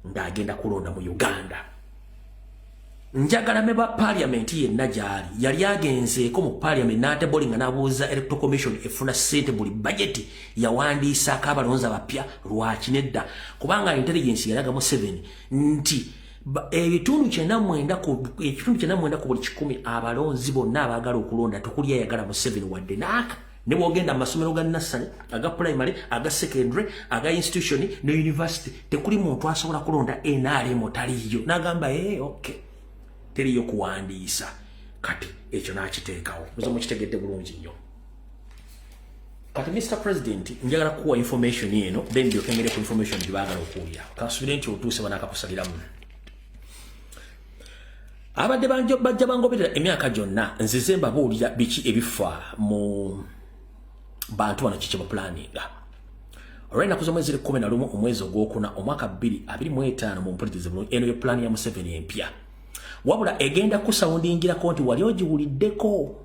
ng'agenda kulonda mu Uganda. Njagala meba parliament yenna gyali yali agenzeeko mu parliament n'atebolinga n'abuuza electoral commission efuna ssente buli budget yawandiisaako abalonzi abapya. Lwaki nedda? Kubanga intelligence yalaga Museveni nti ebitundu 99 ku buli 100 abalonzi bonna abaagala okulonda tekuli ayagala Museveni wadde n'aka. Ne bwogenda mu masomero ga nursery, aga primary, aga secondary, aga institution ne university tekuli muntu asobola kulonda NRM taliyo. N'agamba okay. Teriyo kuwandiisa. Kati ekyo n'akiteekawo. Muze mukitegedde bulungi nnyo. Kati Mr. President njagala kuwa information eno then byokengere ku information gye baagala okuwulira. Kasubire nti otuuse banaakakusaliramu. Abadde bajja bangoberera emyaka gyonna nzize mbabuulira biki ebifa mu bantu bano kiki bapulaninga. Olw'ennaku z'omwezi 11 omwezi ogwokuna omwaka 2025 mu mpulirize bulungi eno ye pulaani ya Museveni empya. Wabula egenda kusawundingirako nti wali ogiwuliddeko.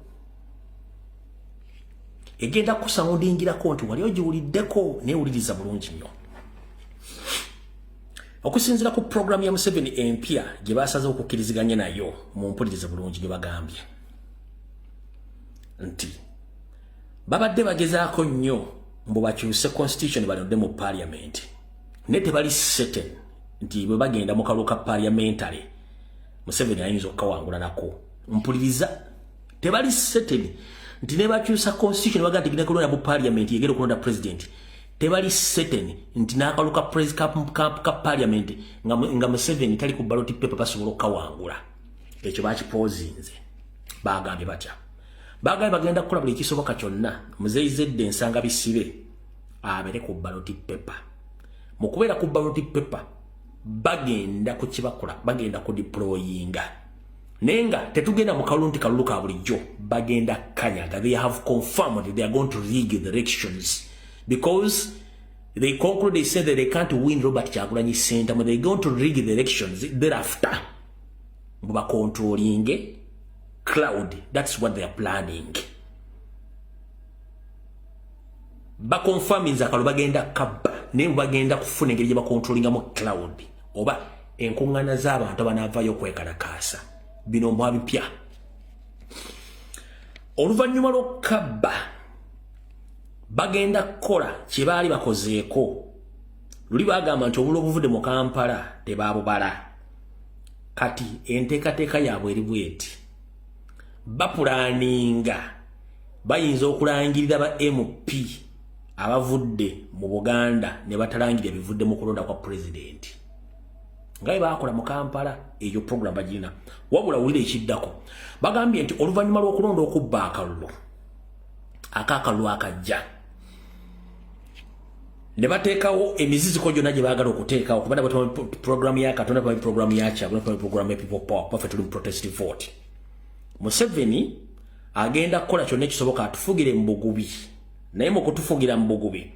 Egenda kusawundingirako nti wali ogiwuliddeko neewuliriza bulungi nnyo. Okusinziira ku programu ya Museveni empya gye basaze okukkiriziganya nayo mu mpulirize bulungi gye bagambye nti babadde bagezaako nnyo mbu bakyuse constitution balonde mu parliament ne tebali certain nti bwe bagenda mu kalulu ka parliamentary Museveni ayinza okukawangula nako. Mpuliriza tebali certain nti ne bakyusa constitution bagamba nti kulonda mu parliament yegera okulonda president. Tebali certain nti n'akalu ka parliament nga Museveni tali ku ballot paper basobola okukawangula. Ekyo bakipozinze. Bagambye batya. Bagambye bagenda kukola buli kisoboka kyonna muzeyizedde ensanga bisibe abere ku ballot paper. Mu kubeera ku ballot paper bagenda ku kibakola bagenda ku deployinga. Nenga tetugenda mu kalulu nti kalulu ka bulijjo bagenda kanyaga. They have confirmed they are going to rig the elections. Because they conclude, they said that they can't win Robert Kyagulanyi Center, but they're going to rig the elections thereafter. Buba controlling cloud. That's what they are planning. Ba confirming zakalu bagenda kaba. Ne bagenda kufuna engeri ba controlling mu cloud. Oba enkungana z'abantu abanavayo kwekalakasa. Bino mwa bipya. Oluvannyuma lw'okukaba bagenda kukola kye baali bakozeeko. Luli bagamba nti obulo obuvudde mu Kampala tebaabubala. Kati enteekateeka yaabwe eri bweti. Bapulaninga bayinza okulangirira ba MP abavudde mu Buganda ne batalangirira ebivudde mu kulonda kwa president. Nga bakola mu Kampala eyo program bagina. Wabula wulire ekiddako. Bagambye nti oluvannyuma lw'okulonda okubba akalulu. Akakalulu akajja. Ne bateekawo emiziziko gyonna gye baagala okuteekawo kubanga batuma program ya Katonda pa program ya Kyagulanyi program ya People Power Perfect Protest Vote. Museveni agenda kukola kyonna ekisoboka atufugire mu bugubi. Naye mu kutufugira mu bugubi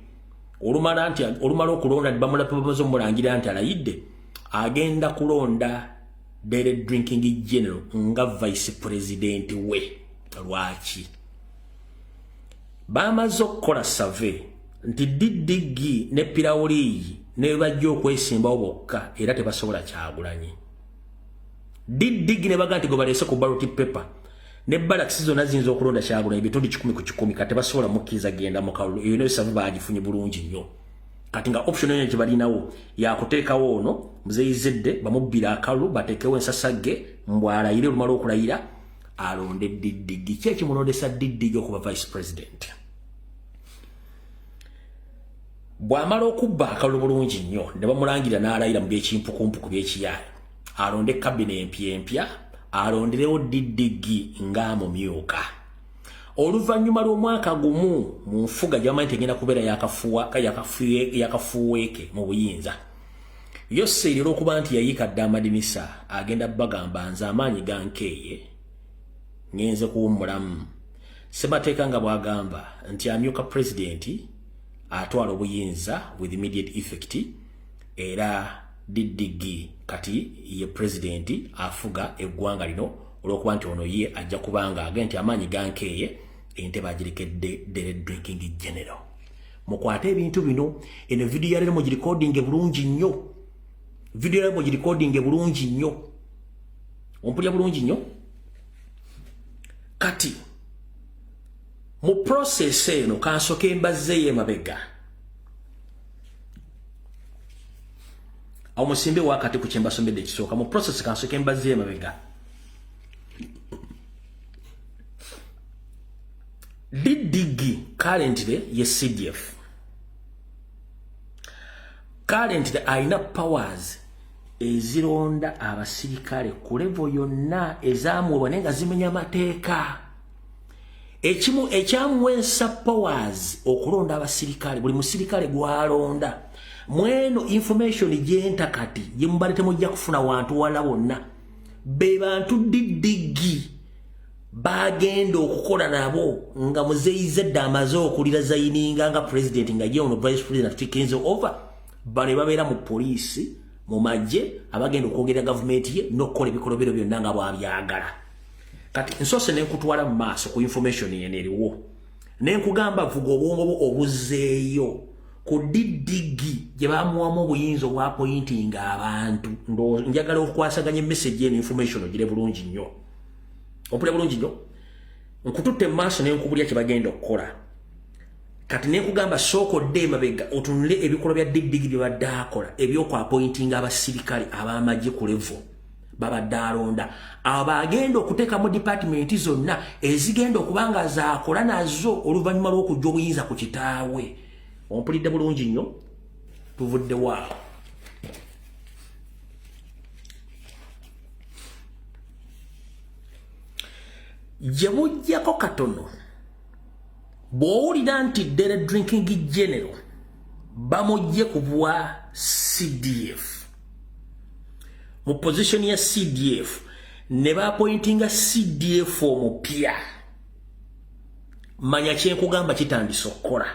olumala okulonda bamulapabazo mulangira nti alayidde agenda kulonda Daily Drinking General nga vice president we. Lwaki bamaze okukola survey nti Didigi ne Pirawuli ne bajja okwesimbawo bokka era tebasobola Kyagulanyi. Didigi ne bagamba nti go balese ku ballot paper ne balaks zonna ziyinza okulonda Kyagulanyi ebitundu 10 ku 10 kati tebasobola mukkiriza genda mu kalulu. Eyo ne survey bagifunye bulungi nnyo. Kati nga option eno gye balinawo yakuteekawo ono muzeyizedde bamubbira akalulu bateekewo ensasagge mbwalayire olumala okulayira alonde Didigi. Ki ekimulondesa Didigi okuba vice president? bw'amala okubba akalulu bulungi nnyo ne bamulangira n'alayira mu by'ekimpukumpuku by'ekiyaayo alonde kabine empya alonderewo Didigi ng'amumyuka. Oluvannyuma lw'omwaka gumu mu nfuga gy'amanyi tegenda kubeera yakafuweeke mu buyinza, yosseerera okuba nti yayiikadde amadinisa agenda bagamba nze amaanyi gankeeye ngenze kuwummulamu. Ssemateeka nga bw'agamba nti amyuka pulezidenti atwala obuyinza with immediate effect, era Didigi kati ye pulezidenti afuga eggwanga lino olw'okuba nti ono ye ajja kubanga agenda nti amaanyi gankeeye entebe agirekedde Dere Drinking General. Mukwate ebintu bino, eno video ya lero mugirikodinge bulungi nnyo, ompulya bulungi nnyo. Kati mu process eno kansoke mbazzeeyo emabega awo musimbe wakati ku kyembasomedde ekisooka. Mu process kansoke mbazzeeyo emabega. Didigi currently ye CDF. Currently aina powers ezironda abasirikale ku level yonna ezamuwebwa naye nga zimenya mateeka. Ekimu ekyamuwensa powers okulonda abasirikale, buli musirikale gwalonda mweno information gyenta kati yemubale temujja kufuna wantu wala wonna be bantu Didigi bagenda okukola nabo nga muzeyizedde amaze okulira zayininga nga president nga ye ono vice president taking over, bale babeera mu police mu magye abagenda okwogera government ye n'okukola ebikolobero byonna nga bwabyagala. Kati nsose nenkutwala mu maaso ku information yene eriwo nenkugamba vuga obwongo obuzzeeyo ku Didigi gye bamuwamu obuyinza obwa pointing abantu. Njagala okukwasaganya message eno information ogire bulungi nnyo, opule bulungi nnyo. Nkututte maaso nenkubulya kye bagenda okukola. Kati nenkugamba sookodde emabega otunule ebikolwa bya Didigi bye badde akola eby'okwapointing abasirikale ab'amagye ku level babadde alonda. Abo bagenda okuteeka mu department zonna ezigenda okubanga zaakola nazo oluvannyuma lw'okujja obuyinza ku kitaawe. Ompulidde bulungi nnyo, tuvudde waawo. Gye mujjako katono bw'owulira nti Dere Drinking General bamujje ku bwa CDF mu position ya CDF ne bapointinga CDF omupya, manya kyenkugamba kitandise okukola.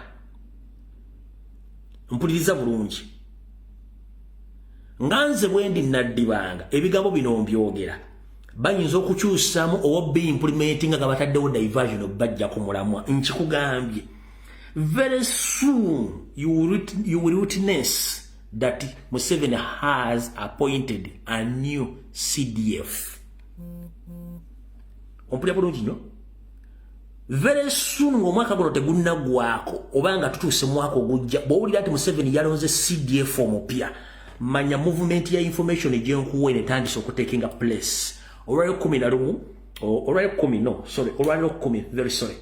Mpuliriza bulungi. Nganze bwendi naddibanga ebigambo bino mbyogera bayinza okukyusamu oba be implementing nga bataddewo diversion bajja ku mulamwa. Nkikugambye very soon you will witness that Museveni has appointed a new CDF. Ompulya bulungi nnyo. Very soon ng'omwaka guno tegunnagwako obanga tutuuse mwaka ogujja bw'owulira nti Museveni yalonze CDF omupya, manya movement ya information egyenkuwa etandise okutekinga place. Olwaliro 11 olwaliro 10 no sorry olwaliro 10 very sorry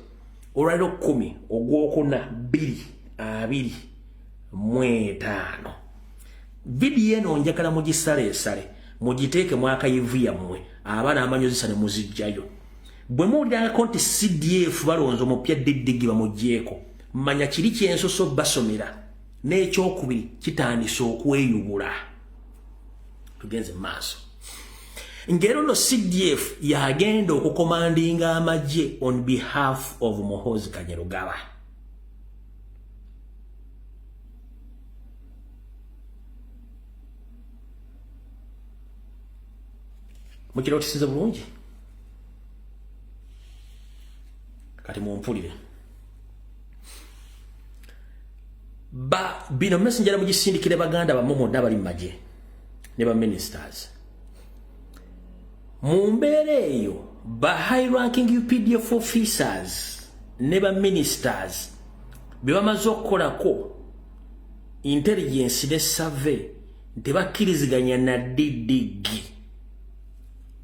olwaliro 10 ogwokuna 2025 video eno njagala mugisaleesale mugiteeke mwaka yivu yammwe abaana amanyozisa ne muzijjayo. Bwe muwulira konti CDF balonzo mupya Didigi bamugjeeko, manya kiri kyensoso basomera n'ekyokubiri kitandise okweyubula. Tugenze maaso. Ngero no CDF yagenda okukomandinga amagye on behalf of Muhoozi Kainerugaba. Mukira otisiza bulungi. Kati mumpulire. Bino messenjera mugisindikire baganda bamomo n'abali mu magye ne ba ministers. Mu mbeera eyo ba high ranking UPDF officers ne ba ministers be bamaze okukolako intelligence ne survey tebakkiriziganya na Didigi.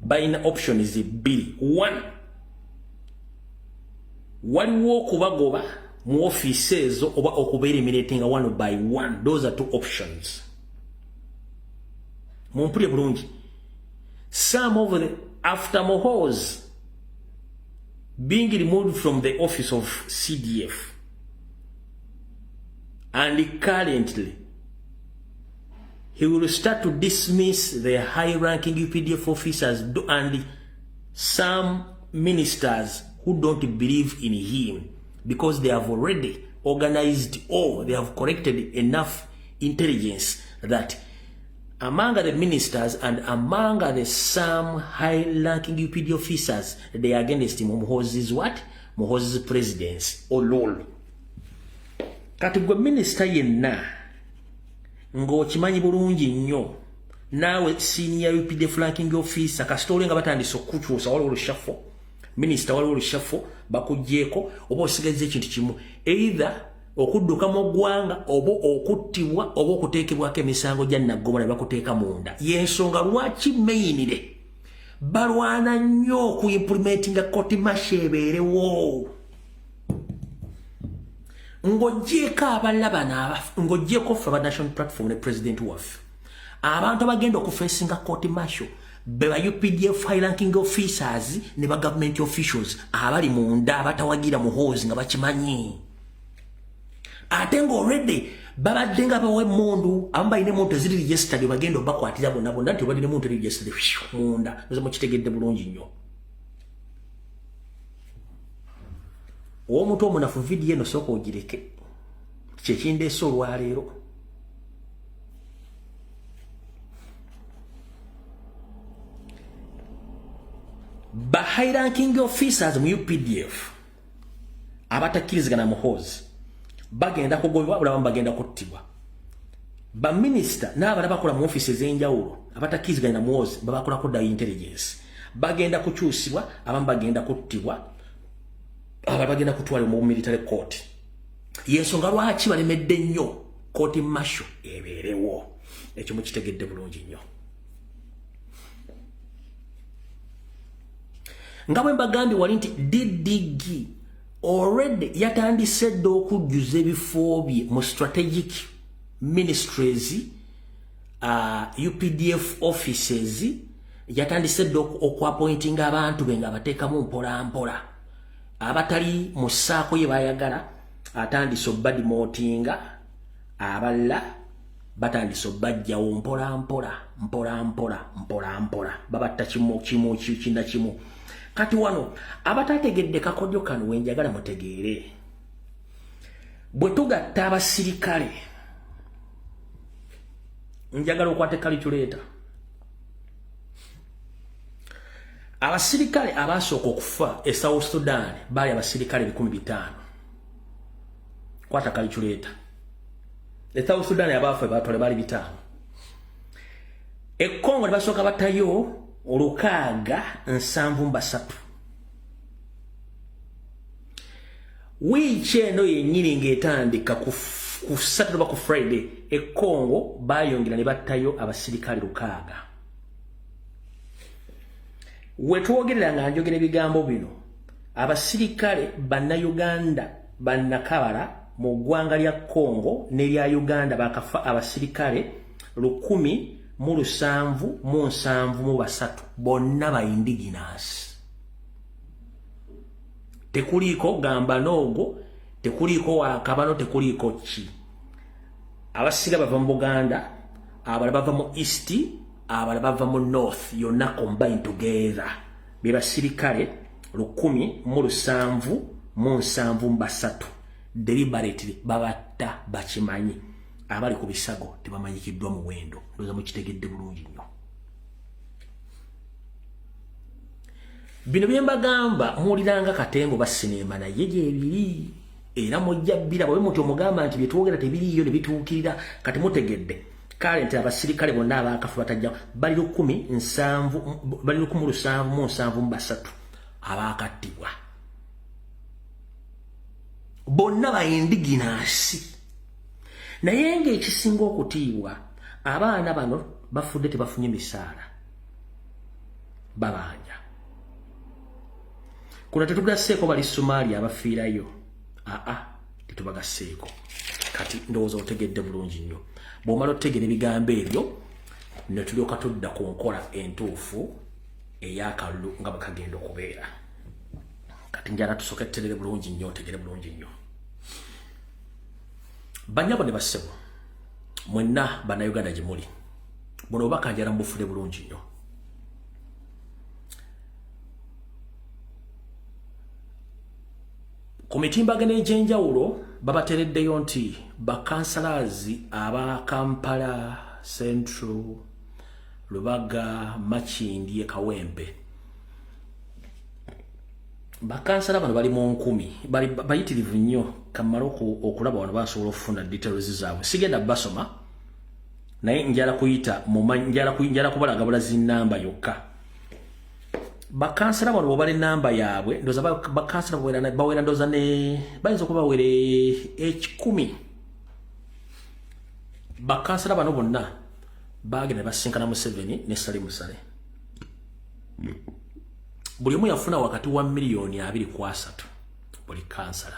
Bayina options bbiri. One, waliwo okubagoba mu offices oba okuba eliminating one by one. Those are two options. Mumpulire bulungi. Some of the after Muhoozi being removed from the office of CDF, and currently he will start to dismiss the high-ranking UPDF officers and some ministers who don't believe in him, because they have already organized or they have collected enough intelligence that among the ministers and among the some high-ranking UPD officers, they are against him. Muhoozi's what? Muhoozi's presidency. Oh lol. Kati gwe minister yenna ng'okimanyi bulungi nnyo naawe senior UPDF ranking officer kasitole nga batandise okukyusa waliwo olushafo minister waliwo olushafo bakugjeeko oba osigaze ekintu kimu either okudduka mu ggwanga oba okuttibwa oba okuteekebwako emisango gya naggoma ne bakuteeka munda. Y'ensonga lwaki mainire balwana nnyo okuimplementinga koti mashe ebeerewo ng'oggyeko abalabana ng'oggyeko ffe aba national platform ne president waffe abantu abagenda okufeesinga koti masho be ba UPDF high ranking officers ne ba government officials abali munda abatawagira Muhoozi nga bakimanyi. Ate nga already babadde nga bawe mundu amba ine muntu ziri registered bagenda bakwatira bonna bonna nti badde muntu registered munda nzo mukitegedde bulungi nnyo. Omuntu omunafu video eno soko ogireke kyekindeesa olwaleero. Ba high ranking officers mu UPDF abatakkirizigana Muhoozi bagenda kugobwa bulaba bagenda kuttibwa. Ba minister n'abala bakola mu offices ez'enjawulo abatakkirizigana Muhoozi babakola ko intelligence bagenda kukyusibwa abamu bagenda kuttibwa abala bagenda kutwala mu military court. Y'ensonga lwaki balemedde nnyo koti masho ebeerewo. Ekyo mukitegedde bulungi nnyo. Nga bwe mbagambye wali nti DDG already yatandise dda okujjuza ebifo bye mu strategic ministries, UPDF offices, yatandise dda okwapointing abantu be nga bateekamu mpolampola abatali mu ssaako ye bayagala. Atandise obbadimotinga abalala batandise obbajjawo mpolampola babatta kimu kinna kimu. Kati wano abatategedde kakodyo kano wenjagala mutegeere bwe tugatta abasirikale njagala okwate calculator. Abasirikale abasooka okufa e South Sudan bali abasirikale 500. Kwata calculator. E South Sudan abafu batole bali 5. E Congo basooka batayo olukaaga 7 wiiki eno yennyini ng'etandika ku Saturday oba ku Friday e Congo bayongera ne battayo abasirikale 600. We twogerera nga njogera ebigambo bino abasirikale bannayuganda bannakabala mu ggwanga lya Congo n'erya Uganda bakafa abasirikale 1,773 bonna ba indigenous. Tekuliko gamba nogo, tekuliko wakabano, tekuliko chi. Abasirikale bava mu Buganda, abala bava mu East, abala bava mu North, yonna combined together. Be basirikale 1,773 deliberately babatta bakimanyi. Abali ku bisago tebamanyikiddwa muwendo. Ndoza mukitegedde bulungi nnyo. Bino bye mbagamba muwuliranga Katembo basinema naye gyebiri era mujja bbira bwe muti omugamba nti bye twogera tebiriiyo ne bituukirira kati mutegedde. Kale nti abasirikale bonna abakafu batajja bali 1,773 abakattibwa. Bonna ba indigenous. Naye ng'ekisinga okutiibwa abaana bano bafudde tebafunye misaala babanja. Kuna tetugasseeko bali Somalia abafiirayo. bitubagasseeko kati ndowooza otegedde bulungi nnyo bw'omala otegera ebigambo ebyo ne tulyoka tudda ku nkola entuufu ey'akalulu nga bwe kagenda okubeera kati njala tusooke tuterere bulungi nnyo otegere bulungi nnyo bannyabo ne bassebo mwenna bannayuganda gye muli buno obubaka njala mubufune bulungi nnyo ku mitimbagano egy'enjawulo babatereddeyo nti bakansalaazi aba Kampala Central Lubaga Makindye Kawempe bakansala bano bali mu 10 bayitirivu nnyo kamala okulaba wano basobola okufuna details zaabwe sigenda basoma naye njala kuyita njala kubalaga bulazi namba yokka bakansala bano bobale namba yaabwe ndoza bakansala bawera ndoza ne bayinza okuba bawere 10 bakansala bano bonna bagenda basinkana Museveni ne Sali Musale buli omu yafuna wakati wa miliyoni 2.3 buli kansala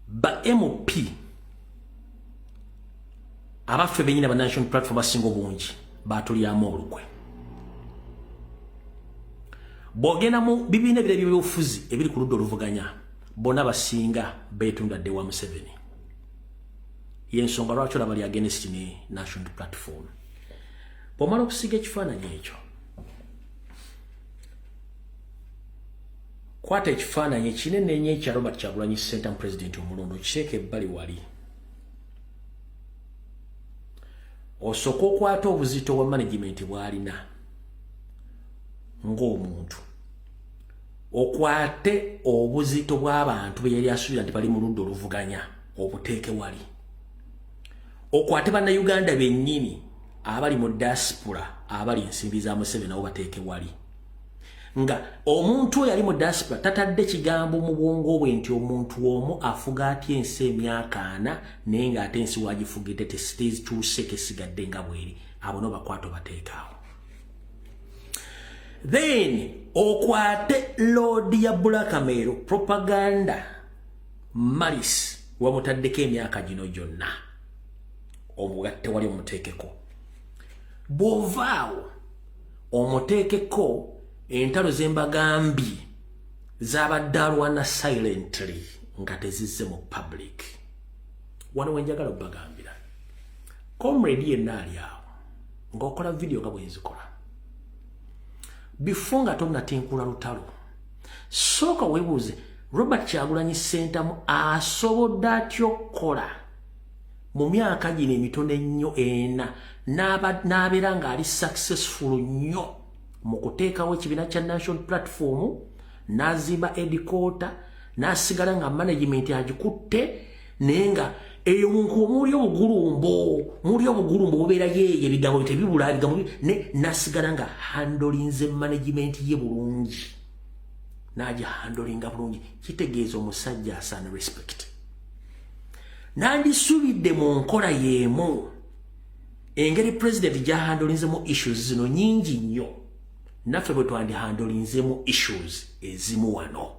ba MOP abaffe benyina ba National Platform basinga obungi batulyamu olukwe bwogenda mu bibiina ebirala by'obufuzi ebiri ku ludda oluvuganya bonna basinga beetunda dde wa Museveni yensonga lwaki olaba against ne National Platform bw'omala okusiga ekifaananyi ekyo kwata ekifaananyi kinene nnyo ekya Robert Kyagulanyi Ssentamu President omulongo kiteeka ebbali wali osooka okwata obuzito bwa management bw'alina ng'omuntu okwate obuzito bw'abantu be yali asuubira nti bali mu ludda oluvuganya obuteeke wali okwate bannayuganda bennyini abali mu diaspora abali ensimbi za Museveni nabo bateeke wali nga omuntu oyo ali mu diaspora tatadde kigambo mu bwongo bwe nti omuntu omu afuga atya ensi emyaka 4 naye ng'ate ensi wagifugidde tezikyuse sigadde nga bweri abo no bakwata bateekaawo then okwate Lord ya Blackmail propaganda malis wamutaddeko emyaka gino gyonna omugatte wali omuteekeko bw'ovaawo omuteekeko entalo z'embagambi z'abadde alwana silently nga tezizze mu public wano wenjagala obbagambira comrade yenna ali awo ng'okola video nga bwenzikola before nga tonnatinkula lutalo sooka weebuuze Robert Kyagulanyi Ssentamu asobodde atya okukola mu myaka gino emitono ennyo ena n'abeera ng'ali successful nnyo mu kuteekawo ekibiina kya National Platform n'azimba headquarter n'asigala nga management agikutte naye nga eyo muli obugulumbo bubeera yeeye ebigambo tebibula ebigambo n'asigala nga handolinze management ye bulungi n'agihandolinga bulungi kitegeeza omusajja asaana respect nandisubidde mu nkola y'emu engeri president gyahandolinzemu issues zino nyingi nnyo naffe bwe twandihandolinzemu issues ezimu wano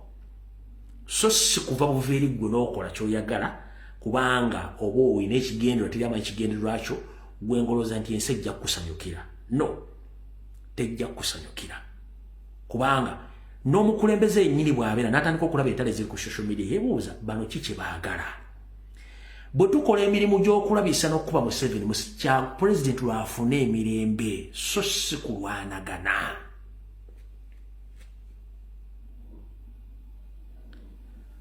so si kuva buveeri ggwe n'okola ky'oyagala kubanga oba oyina ekigendero teri amanyi kigendererwa kyo gwengoloza nti ensi ejja kukusanyukira no tejja kukusanyukira kubanga n'omukulembeze yennyini bw'abeera n'atandika okulaba entale ziri ku social media yeebuuza bano ki kye baagala bwe tukola emirimu gy'okulabisa n'okuba Museveni kya president lwafuna emirembe so si kulwanagana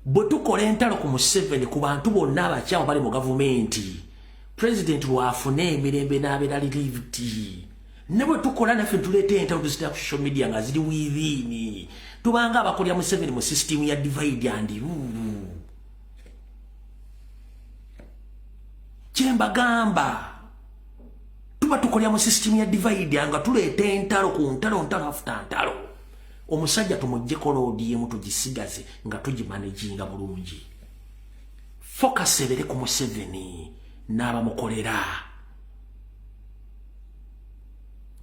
bwe tukola entalo ku Museveni ku bantu bonna abakyamu bali mu gavumenti president lwafuna emirembe n'abeera relieved ne bwe tukola naffe tuleeta entalo tuzitera ku social media nga ziri within tubanga abakolya Museveni mu system ya divide and rule kyembagamba tuba tukolya mu system ya divide nga tuleeta entalo ku ntalo after ntalo omusajja tumuggyeko loodi yemu tugisigaze nga tugimanaginga bulungi focus ebere ku Museveni n'abamukolera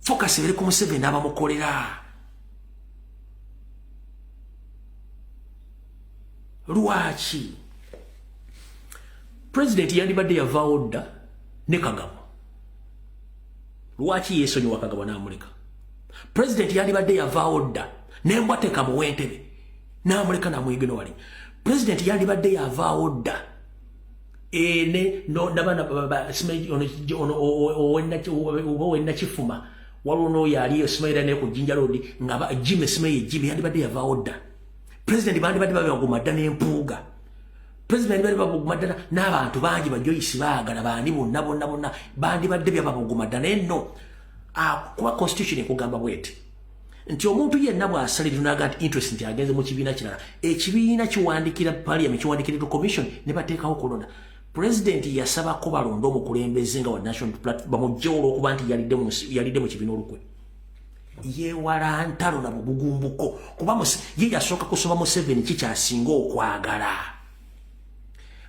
focus ebere ku Museveni n'abamukolera Lwaki President yandibadde yavaawo dda ne Kagabo. Lwaki yeesonyiwa Kagabo n'amuleka? President yandibadde yavaawo dda n'embwateka mu w'entebe n'amuleka n'amuyiga wali. President yandibadde yavaawo dda owennakifuma waliwo n'oyo aliyo Simaira ne ku Jinja Road nga Jimmy Simaye Jimmy yandibadde yavaawo dda. President bandibadde babaguma dda n'empuuga. President bandibadde babaguma dda n'abantu bangi bajoyisi baagala bandi bonna bandibadde byabaguma dda nenno kuba constitution ekugamba bweti nti omuntu yenna bw'asalira n'aga nti interest nti agenze mu kibiina kirala ekibiina kiwandikira parliament kiwandikira commission ne bateekawo kulonda. President yasabako balonda omukulembeze nga wa national platform bamugjewo olw'okuba nti yalidde mu kibiina olukwe. Yewala ntalo na bugumbuko kuba ye yasooka kusoma Museveni kikyasinga okwagala.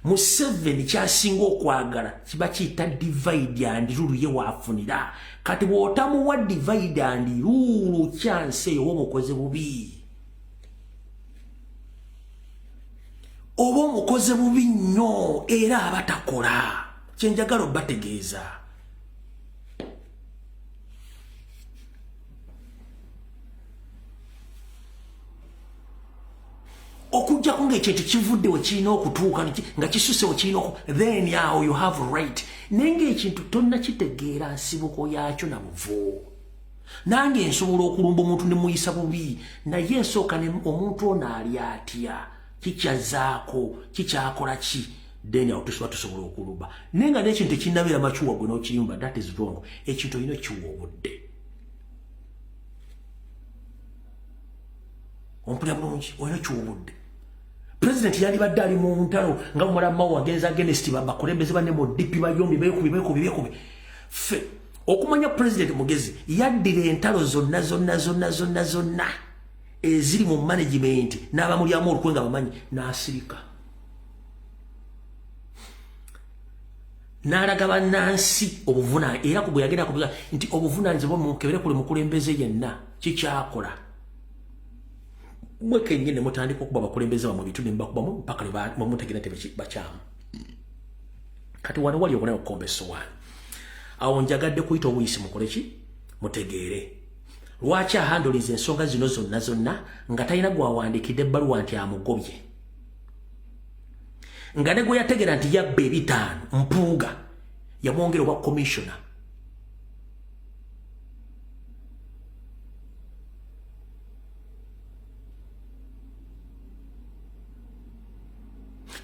Museveni kyasinga okwagala kiba kiyita divide and rule ye waafunira. Kati bw'otamuwa divide and rule chance eyo omukoze bubi. Oba omukoze bubi nnyo era abatakola. Kyenjagala obategeeza. Okujja kunga ekintu kivudde wekirina okutuuka nga kisuse wekirina then yawo you have right. Nenge ekintu tonna kitegeera nsibuko yakyo na buvo. Nange nsobola okulumba omuntu ne muyisa bubi naye nsooka omuntu ono ali atya kikyazaako kikyakola ki then awo tusobola okulumba. Nenga n'ekintu ekinnabeera makyuwa gwe n'okiyumba that is wrong. Ekintu olina kiwa obudde. Ompulira bulungi olina kiwa obudde. President yalibadde ali mu ntalo nga mulamu wagenza against bakulembeze banne mu DP bayombi beekubi ffe okumanya president mugezi yaddira entalo zonna eziri mu management n'abamulyamu olukwe nga bamanyi n'asirika n'alaga bannansi obuvuna era kubwe yagenda kubuga nti obuvunaanyizibwa mukebere kule mukulembeze yenna kikyakola. Mweke nyine mutandika okuba bakulembeze bamwe bitu nembakubamu mpaka bamutegera tebakyamu. Kati wano wali obona okombeso wano. Awo njagadde kuyita obuyisi mukole ki? Mutegeere. Lwaki ahandoliza ensonga zino zonna nga talina gwawandikidde ebbaluwa nti amugobye. Nga ne gwe yategera nti yabba ebitaano mpuuga yamwongera obwa commissioner.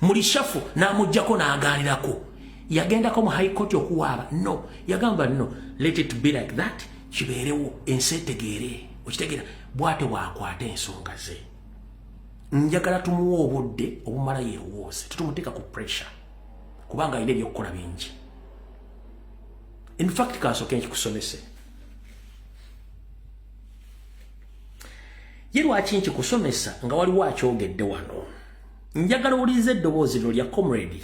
Mulishafu n'amuggyako n'agaanirako. Yagendako mu high court okuwaaba. No. Yagamba no. Let it be like that. Kibeerewo ensi etegeere. Okitegeera bw'ate bw'akwata ensonga ze. Njagala tumuwa obudde obumala yeewooze. Tetumuteeka ku pressure. Kubanga alina ebyokukola bingi. In fact kansooke nkikusomese. Ye lwaki nkikusomesa nga waliwo akyogedde wano. Njagala ulize eddoboozi lyo lya comrade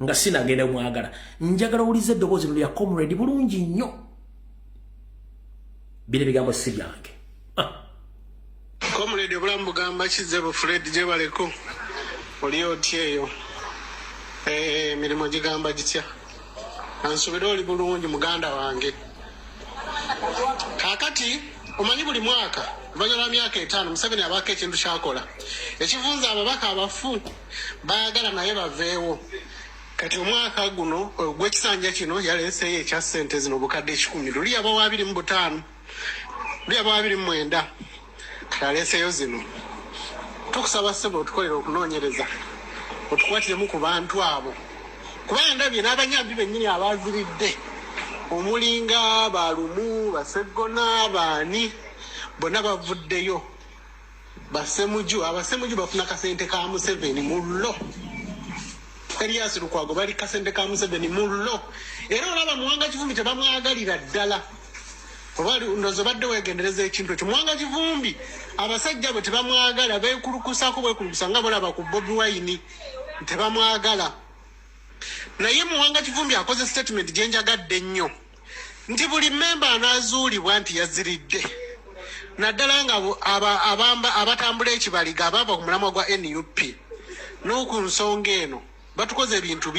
nga sinagenda mwagala. Njagala ulize eddoboozi lyo lya comrade bulungi nnyo. Bino bigambo si byange. Comrade obulamu bugamba kizze Fred gye baleko oli oti eyo emirimu gigamba gitya ansobera oli bulungi muganda wange. Kakati omanyi buli mwaka banyala myaka 5 Museveni abaka ekintu kyakola ekivunza ababaka abafu baagala naye baveewo. Kati omwaka guno gw'ekisanja kino yaleeseyo ekya ssente zino bukadde 10 luli abawa 25 luli abawa 29 kaleeseyo zino. Tukusaba ssebo otukolera okunoonyereza otukwatiremu ku bantu abo kuba ndabye n'abanyambi bennyini abaziridde omulinga balumu baseggona baani bonna bavuddeyo. Abasemuju bafuna kasente ka Museveni mullo. Erias Lukwago bali kasente ka Museveni mullo. Era olaba Muwanga Kivumbi tebamwagalira ddala. Obali ndozo badde wegendereza ekintu ekyo. Muwanga Kivumbi abasajja bwe tebamwagala beekulukusako nga bolaba ku Bobi Wine tebamwagala. Naye Muwanga Kivumbi akoze statement gye njagadde nnyo nti buli memba anaazuulibwa nti yaziridde naddala nga abatambula ekibaliga abava ku mulamwa gwa NUP n'oku nsonga eno batukoze ebintu